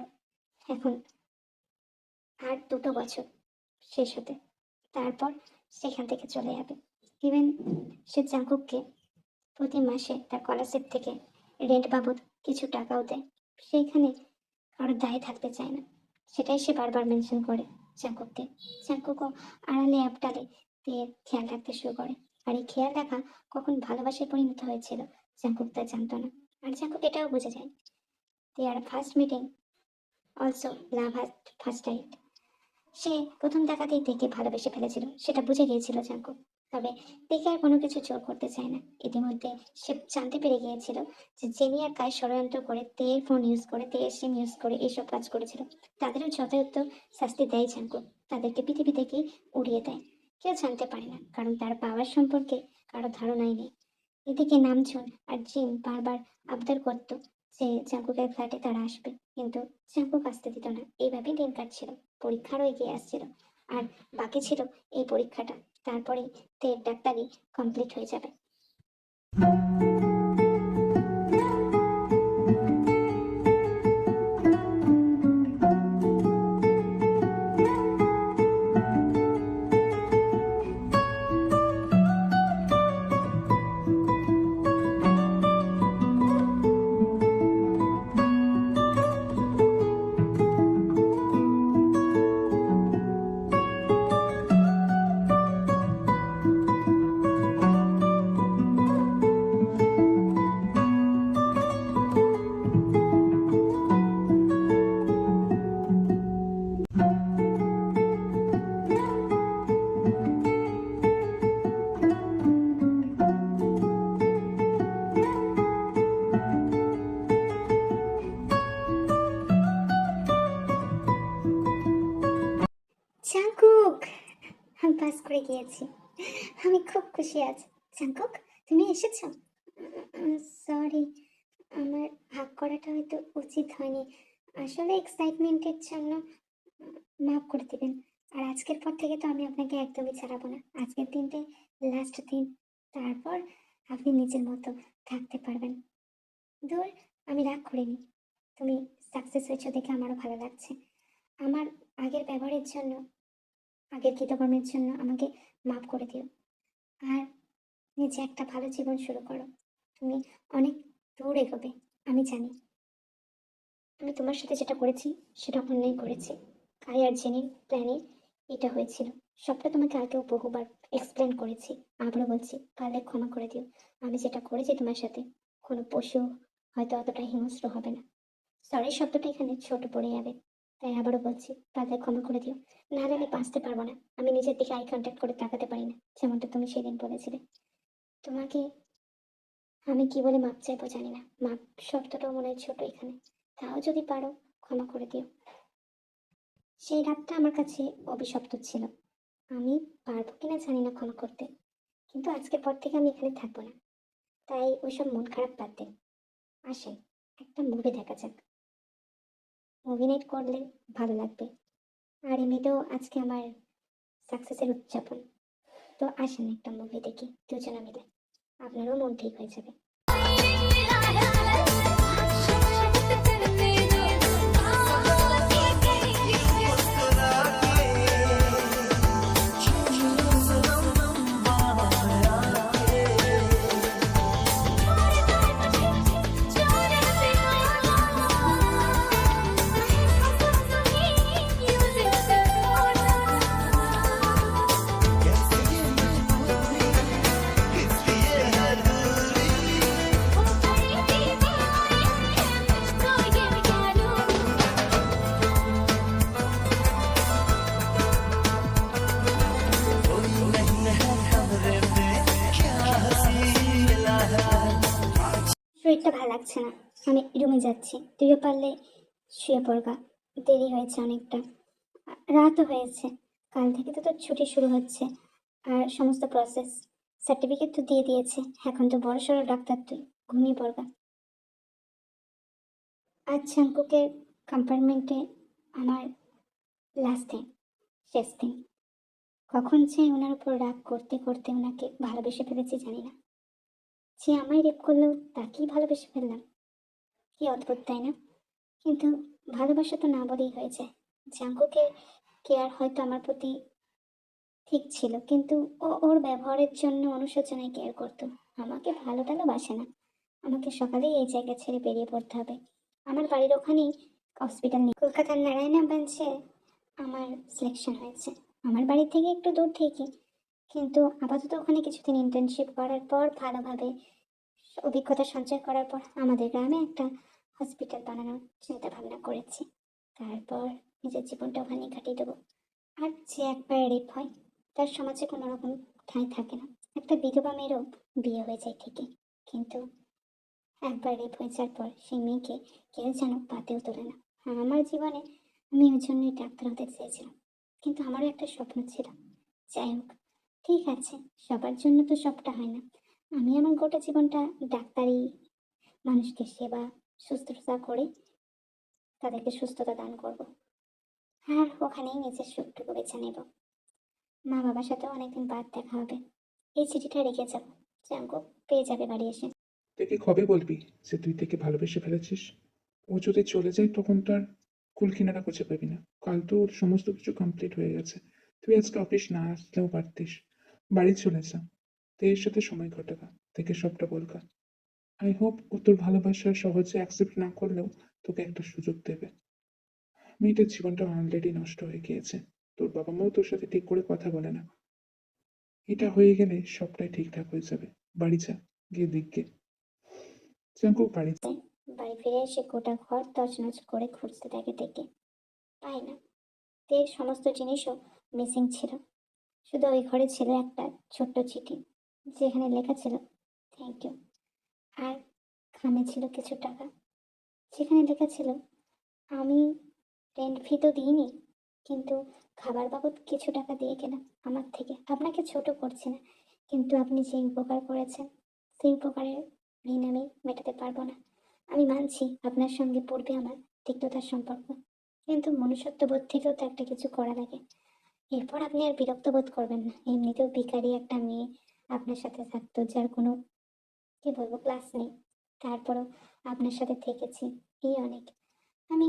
এখন আর 2 বছর শেষ হতে, তারপর সেখান থেকে চলে যাবে। ইভেন সে জাঙ্কুককে প্রতি মাসে তার স্কলারশিপ থেকে রেন্ট বাবদ কিছু টাকাও দেয়। সেইখানে কারোর দায় থাকতে চায় না, সেটাই সে বারবার মেনশন করে জাঙ্কুককে। জাঙ্কুকও আড়ালে আবডালে তের খেয়াল রাখতে শুরু করে। আর এই খেয়াল রাখা কখন ভালোবাসায় পরিণত হয়েছিল জাঙ্কুক তা জানতো না। আর জাঙ্কুক এটাও বুঝে যায়, their first meeting also love at first sight. সে প্রথম দেখাতেই তেকে ভালোবেসে ফেলেছিল, সেটা বুঝে গিয়েছিল জাঙ্কুক। তবে তেকে আর কোনো কিছু জোর করতে চায় না। ইতিমধ্যে সে জানতে পেরে গিয়েছিল যে জেনি আর কায় ষড়যন্ত্র করে তের ফোন ইউজ করে, তের সিম ইউজ করে এইসব কাজ করেছিল। তাদেরও যথাযথ শাস্তি দেয় জাঙ্কুক, তাদেরকে পৃথিবী থেকেই উড়িয়ে দেয়। কেউ জানতে পারে না, কারণ তার পাওয়ার সম্পর্কে কারো ধারণাই নেই। এদিকে নামছুন আর জিন বারবার আবদার করতো যে জাঙ্কুকের ফ্ল্যাটে তারা আসবে, কিন্তু জাঙ্কুক আসতে দিত না। এইভাবেই দিন কাটছিল, পরীক্ষারও এগিয়ে আসছিল। আর বাকি ছিল এই পরীক্ষাটা, তারপরেই তের ডাক্তারি কমপ্লিট হয়ে যাবে। জাঙ্কুক, আমি পাস করে গিয়েছি, আমি খুব খুশি আছি। জাঙ্কুক, তুমি এসেছো? সরি, আমার হাক করাটা হয়তো উচিত হয়নি। আসলে এক্সাইটমেন্টের জন্য মাফ করে দিবেন। আর আজকের পর থেকে তো আমি আপনাকে একদমই ছাড়াবো না। আজকের দিনটাই লাস্ট দিন, তারপর আপনি নিজের মতো থাকতে পারবেন। দূর, আমি রাগ করিনি। তুমি সাকসেস হয়েছো দেখে আমারও ভালো লাগছে। আমার আগের ব্যবহারের জন্য, আগের কৃতকর্মের জন্য আমাকে মাফ করে দিও। আর নিজে একটা ভালো জীবন শুরু করো। তুমি অনেক দূর এগোবে, আমি জানি। আমি তোমার সাথে যেটা করেছি সেটা অন্যায় করেছি। কাই আর জেনির প্ল্যানে এটা হয়েছিল। সবটা তোমাকে আগেও বহুবার এক্সপ্লেন করেছি, আবারও বলছি, পারলে ক্ষমা করে দিও। আমি যেটা করেছি তোমার সাথে, কোনো পশু হয়তো অতটা হিংস্র হবে না। সরি শব্দটা এখানে ছোট পড়ে যাবে, তাই আবারও বলছি, পারলে ক্ষমা করে দিও। নাহলে আমি বাঁচতে পারবো না। আমি নিজের দিকে আই কন্ট্যাক্ট করে তাকাতে পারি না, যেমনটা তুমি সেদিন বলেছিলে। তোমাকে আমি কি বলে মাপ চাইবো জানি না। মাপ শব্দটাও মনে হয় ছোট এখানে, তাও যদি পারো ক্ষমা করে দিও। সেই রাতটা আমার কাছে অভিশপ্ত ছিল। আমি পারবো কিনা জানি না ক্ষমা করতে, কিন্তু আজকের পর থেকে আমি এখানে থাকবো না। তাই ওইসব মন খারাপ বাদ দেন, আসেন একটা মুভি দেখা যাক। মুভি নাইট করলে ভালো লাগবে। আর এমনিতেও আজকে আমার সাকসেসের উদযাপন, তো আসেন একটা মুভি দেখি দুজনে মিলে, আপনারও মন ঠিক হয়ে যাবে। শরীরটা ভালো লাগছে না, আমি রুমে যাচ্ছি। তুইও পারলে শুয়ে পড়গা, দেরি হয়েছে অনেকটা, রাতও হয়েছে। কাল থেকে তো তোর ছুটি শুরু হচ্ছে, আর সমস্ত প্রসেস সার্টিফিকেট তো দিয়ে দিয়েছে। এখন তো বড় সড়ো ডাক্তার তুই, ঘুমিয়ে পড়গা। আজ জাঙ্কুকের কম্পার্টমেন্টে আমার লাস্ট দিন, শেষ দিন। কখন যে ওনার উপর রাগ করতে করতে ওনাকে ভালোবেসে ফেলেছি জানি না। যে আমায় রেপ করলো তাকেই ভালোবেসে ফেললাম। কি অদ্ভুত, তাই না? কিন্তু ভালোবাসা তো না বলেই হয়ে যায়। জাঙ্কুকের কেয়ার হয়তো আমার প্রতি ঠিক ছিল, কিন্তু ও ওর ব্যবহারের জন্য অনুশোচনায় কেয়ার করতো। আমাকে ভালো টালো বাসে না। আমাকে সকালেই এই জায়গা ছেড়ে বেরিয়ে পড়তে হবে। আমার বাড়ির ওখানেই হসপিটাল নেই। কলকাতার নারায়ণা ব্রাঞ্চে আমার সিলেকশন হয়েছে, আমার বাড়ি থেকে একটু দূর থেকে। কিন্তু আপাতত ওখানে কিছুদিন ইন্টার্নশিপ করার পর, ভালোভাবে অভিজ্ঞতা সঞ্চয় করার পর আমাদের গ্রামে একটা হসপিটাল বানানোর চিন্তা ভাবনা করেছি। তারপর নিজের জীবনটা ওখানে কাটিয়ে দেবো। আর যে একবার রেপ হয় তার সমাজে কোনো রকম ঠাঁই থাকে না। একটা বিধবা মেয়েরও বিয়ে হয়ে যায় ঠিকই, কিন্তু একবার রেপ হয়ে যাওয়ার পর সেই মেয়েকে কেউ যেন পাতেও তোলে না। আমার জীবনে আমি ওই জন্যই ডাক্তার হতে চেয়েছিলাম, কিন্তু আমারও একটা স্বপ্ন ছিল। যাই হোক, ঠিক আছে, সবার জন্য তো সবটা হয় না। আমি আমার গোটা জীবনটা ডাক্তারি, মানুষকে সেবা শুশ্রূষা করে তাদেরকে সুস্থতা দান করব। আর ওখানেই নিজের সুখটুকু বেছে নেব। মা বাবার সাথে অনেকদিন বাদ দেখা হবে। এই চিঠিটা রেখে যাব, জাঙ্কু পেয়ে যাবে বাড়ি এসে। তুই কবে বলবি যে তুই থেকে ভালোবেসে ফেলেছিস? ও যদি চলে যায় তখন তো আর কুল কিনারা খুঁজে পাবি না। কাল তো ওর সমস্ত কিছু কমপ্লিট হয়ে গেছে। তুই আজকে অফিস না আসলেও পারতিস। বাড়ি চলে যা, তের সাথে সময় কাটাগা, থেকে সবটা বলগা। আই হোপ ও তোর ভালোবাসা সহজে অ্যাকসেপ্ট না করলেও তোকে একটা সুযোগ দেবে। মেয়েটার জীবনটা অলরেডি নষ্ট হয়ে গিয়েছে। তোর বাবা মাও তোর সাথে ঠিক করে কথা বলে না। এটা হয়ে গেলে সবটাই ঠিকঠাক হয়ে যাবে। বাড়ি যা, গিয়ে দেখগে। জাঙ্কুক বাড়ি বাড়ি ফিরে এসে গোটা ঘর তছনছ করে খুঁজতে থাকে দেখে পায় না। তের সমস্ত জিনিসও মিসিং ছিল। শুধু ওই ঘরে ছিল একটা ছোট্ট চিঠি, যেখানে লেখা ছিল থ্যাংক ইউ। আর খামে ছিল কিছু টাকা, যেখানে লেখা ছিল আমি রেন্ট ফি তো দিইনি, কিন্তু খাবার বাবদ কিছু টাকা দিয়ে গেলাম আমার থেকে। আপনাকে ছোট করছি না, কিন্তু আপনি যে উপকার করেছেন সেই উপকারের ঋণ আমি মেটাতে পারবো না। আমি মানছি আপনার সঙ্গে পড়বে আমার তিক্ততার সম্পর্ক, কিন্তু মনুষ্যত্ববোধ থেকেও তো একটা কিছু করা লাগে। এরপর আপনি আর বিরক্ত বোধ করবেন না। এমনিতেও ভিখারি একটা মেয়ে আপনার সাথে থাকতো, যার কোনো কি বলবো ক্লাস নেই, তারপরও আপনার সাথে থেকেছি, এই অনেক। আমি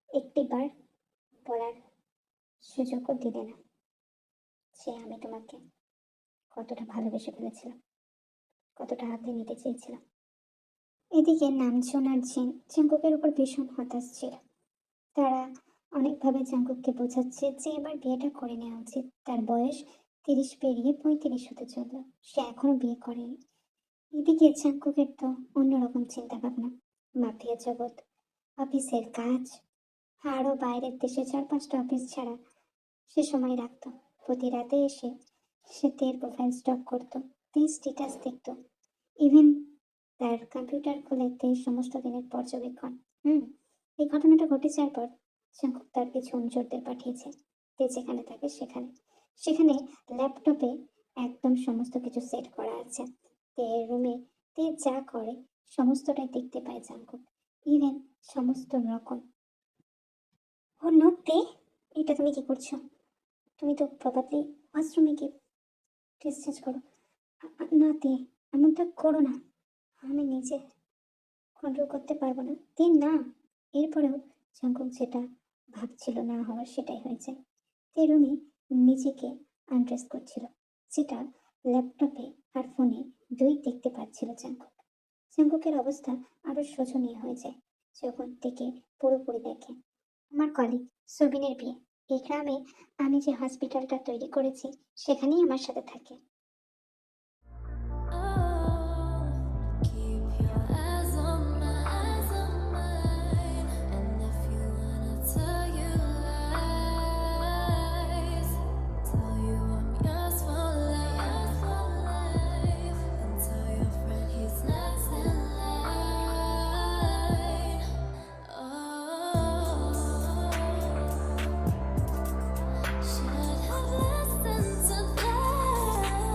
একটিবার বলার সুযোগও দিলে না যে আমি তোমাকে কতটা ভালোবেসে ফেলেছিলাম, কতটা আগলে নিতে চেয়েছিলাম। এদিকে নামজন আর জিন জাঙ্কুকের উপর ভীষণ হতাশ ছিল। তারা অনেকভাবে জাঙ্কুককে বোঝাচ্ছে যে এবার বিয়েটা করে নেওয়া উচিত। তার বয়স 30 পেরিয়ে 35 হতে চলল, সে এখনো বিয়ে করেনি। এদিকে জাঙ্কুকের তো অন্যরকম চিন্তা ভাবনা। মাফিয়া জগৎ, অফিসের কাজ, আরও বাইরের দেশে 4-5টা অফিস ছাড়া সে সময় রাখতো। প্রতি রাতে এসে সে তের প্রোফাইল স্টক করতো, তের স্ট্যাটাস দেখতো, ইভেন তার কম্পিউটার খুলে তের সমস্ত দিনের পর্যবেক্ষণ। এই ঘটনাটা ঘটে যাওয়ার পর জাঙ্কুক তার কিছু অনুচরদের পাঠিয়েছে। তে যেখানে থাকে সেখানে সেখানে ল্যাপটপে একদম সমস্ত কিছু সেট করা আছে। তের রুমে তে যা করে সমস্তটাই দেখতে পায় জাঙ্কুক, ইভেন সমস্ত রকম। ও নো, তে এটা তুমি কি করছো? তুমি তো প্রপারলি ওয়াশরুমে গিয়ে ড্রেস চেঞ্জ করো। না তে, এমনটা করো না, আমি নিজে কন্ট্রোল করতে পারবো না। তে না। এরপরেও জাঙ্কুক যেটা ভাবছিল না হওয়ার সেটাই হয়েছে। তে রুমে নিজেকে আনড্রেস করছিল, যেটা ল্যাপটপে আর ফোনে দুই দেখতে পাচ্ছিল জাঙ্কুক। জাঙ্কুকের অবস্থা আরো শোচনীয় হয়ে যায় যখন থেকে পুরোপুরি দেখে। আমার কলিগ সুবিনের বিয়ে। এই গ্রামে আমি যে হসপিটালটা তৈরি করেছি সেখানেই আমার সাথে থাকে। Keep your eyes on mine, and if you wanna tell you lies, tell you I'm yours for life, and tell your friend he's next in line. Should have listened to that.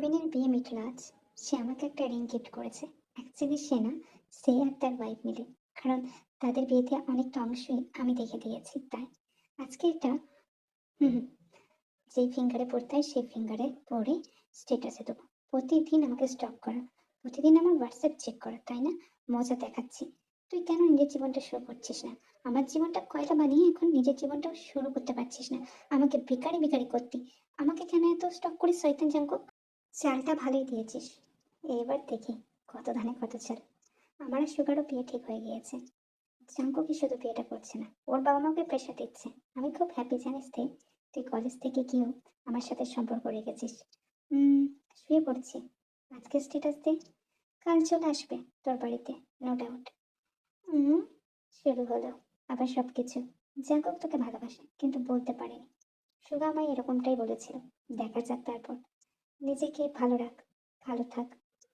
আরবিনের বিয়ে মিটল আজ। সে আমাকে একটা ring gift করেছে। Actually সে না, সে আর তার wife মিলে। কারণ তাদের বিয়েতে অনেকটা অংশই আমি দেখে দিয়েছি, তাই আজকে এটা হুম হুম, যেই ফিঙ্গারে পড়তে হয় সেই ফিঙ্গারে পরে স্টেটাসে দেবো। প্রতিদিন আমাকে স্টক করা, প্রতিদিন আমার হোয়াটসঅ্যাপ চেক করা, তাই না? মজা দেখাচ্ছি। তুই কেন নিজের জীবনটা শুরু করছিস না? আমার জীবনটা কয়লা বানিয়ে এখন নিজের জীবনটাও শুরু করতে পারছিস না? আমাকে বেকারি বেকারি করতি। আমাকে কেন এত স্টক করিস শয়তান জাঙ্কুক? চালটা ভালোই দিয়েছিস। এবার দেখি কত ধানে কত চাল। আমার আর সুগারও বিয়ে ঠিক হয়ে গিয়েছে। জাঙ্কুকই শুধু বিয়েটা করছে না, ওর বাবা মাকে প্রেশার দিচ্ছে। আমি খুব হ্যাপি জানিস তে, তুই কলেজ থেকে গিয়েও আমার সাথে সম্পর্ক রেখেছিস। শুয়ে পড়ছি। আজকে স্ট্যাটাস দে, কাল চলে আসবে তোর বাড়িতে, নো ডাউট। শুরু হলো আবার সবকিছু। জাঙ্কুক তোকে ভালোবাসে কিন্তু বলতে পারেনি। সুগা আমায় এরকমটাই বলেছিল। দেখা যাক তারপর। নিজেকে ভালো রাখ, ভালো থাক,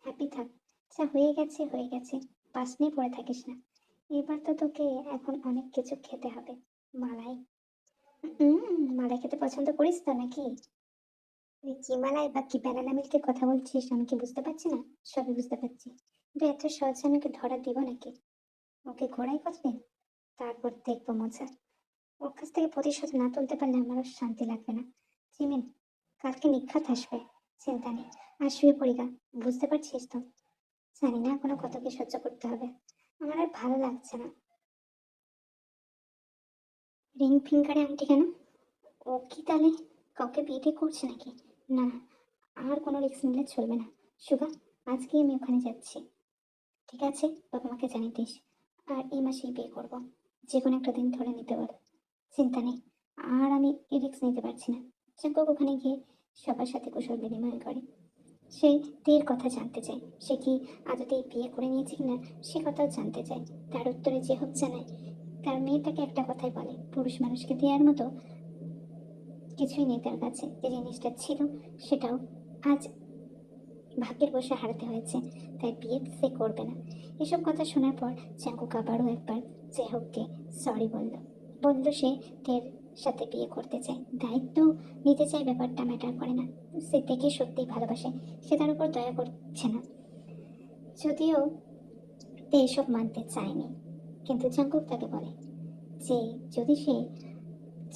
হ্যাপি থাক। যা হয়ে গেছে হয়ে গেছে, পাস নিয়ে পড়ে থাকিস না। এবার তো তোকে এখন অনেক কিছু খেতে হবে। মালাই। মালাই খেতে পছন্দ করিস তো নাকি? তুই কি মালাই বা কি ব্যানানা মিল্কের কথা বলছিস আমি কি বুঝতে পারছি না? সবই বুঝতে পারছি, কিন্তু এত সহজে আমি ওকে ধরা দিব নাকি? ওকে ঘোড়াই কতদিন, তারপর দেখবো মজা। ওর কাছ থেকে প্রতিশোধ না তুলতে পারলে আমারও শান্তি লাগবে না। জিমিন, কালকে নিখাত আসবে, চিন্তা নেই। আর শুয়ে পড়ি গা, বুঝতে পারছিস তো? জানি না এখনো কত কি সহ্য করতে হবে। আমার আর ভালো লাগছে না। রিং ফিঙ্গারে আংটি কেন? ও কি তাহলে কাউকে বিয়ে করছে নাকি? না, আর কোনো রিস্ক নিলে চলবে না। সুগা, আজকে আমি ওখানে যাচ্ছি, ঠিক আছে? বাবা মাকে জানিয়ে দিস। আর এই মাসেই বিয়ে করবো, যে কোনো একটা দিন ধরে নিতে বল। চিন্তা নেই, আর আমি এই রিস্ক নিতে পারছি না। জাঙ্কুক ওখানে গিয়ে সবার সাথে কুশল বিনিময় করে। সে তের কথা জানতে চায়, সে কি আদতেই বিয়ে করে নিয়েছে কিনা সে কথাও জানতে চায়। তার উত্তরে যে হোক জানায়, তার মেয়ে তাকে একটা কথাই বলে, পুরুষ মানুষকে দেওয়ার মতো কিছুই নেই তার কাছে। যে জিনিসটা ছিল সেটাও আজ ভাগ্যের বসে হারাতে হয়েছে, তাই বিয়ে সে করবে না। এসব কথা শোনার পর জাঙ্কুক আবারও একবার চেহককে সরি বলল। বলল সে তের সাথে বিয়ে করতে চায়, দায়িত্ব নিতে চায়, ব্যাপারটা ম্যাটার করে না। সে থেকে সত্যিই ভালোবাসে, সে তার উপর দয়া করছে না। যদিও তে এসব মানতে চায়নি, কিন্তু জাঙ্কুক তাকে বলে যে যদি সে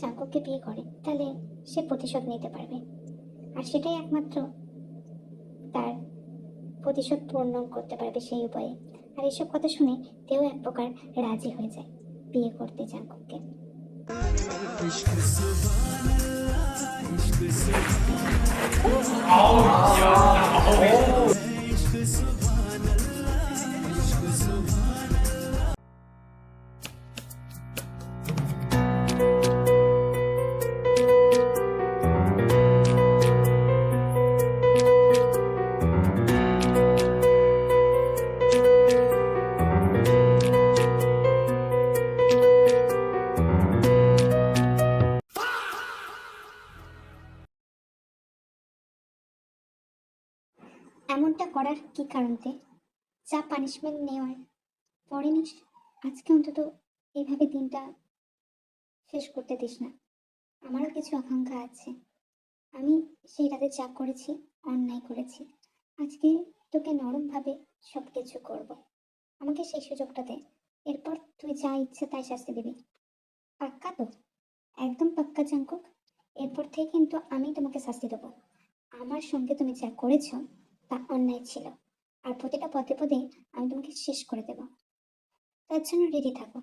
জাঙ্কুককে বিয়ে করে তাহলে সে প্রতিশোধ নিতে পারবে, আর সেটাই একমাত্র তার প্রতিশোধ পূর্ণ করতে পারবে সেই উপায়ে। আর এসব কথা শুনে তেও এক প্রকার রাজি হয়ে যায় বিয়ে করতে জাঙ্কুককে। এমনটা করার কি কারণতে? যা পানিশমেন্ট নেওয়ার পরে নিস। আজকে অন্তত এইভাবে দিনটা শেষ করতে দিস না। আমারও কিছু আকাঙ্ক্ষা আছে। আমি সেই রাতে যা করেছি, অন্যায় করেছি। আজকে তোকে নরমভাবে সব কিছু করবো। আমাকে সেই সুযোগটা দে, এরপর তুই যা ইচ্ছে তাই শাস্তি দিবি। পাক্কা তো? একদম পাক্কা জাঙ্কুক। এরপর থেকে কিন্তু আমি তোমাকে শাস্তি দেবো। আমার সঙ্গে তুমি যা করেছো তা অন্যায় ছিল, আর প্রতিটা পদে পদে আমি তোমাকে শেষ করে দেবো। তার জন্য রেডি থাকো।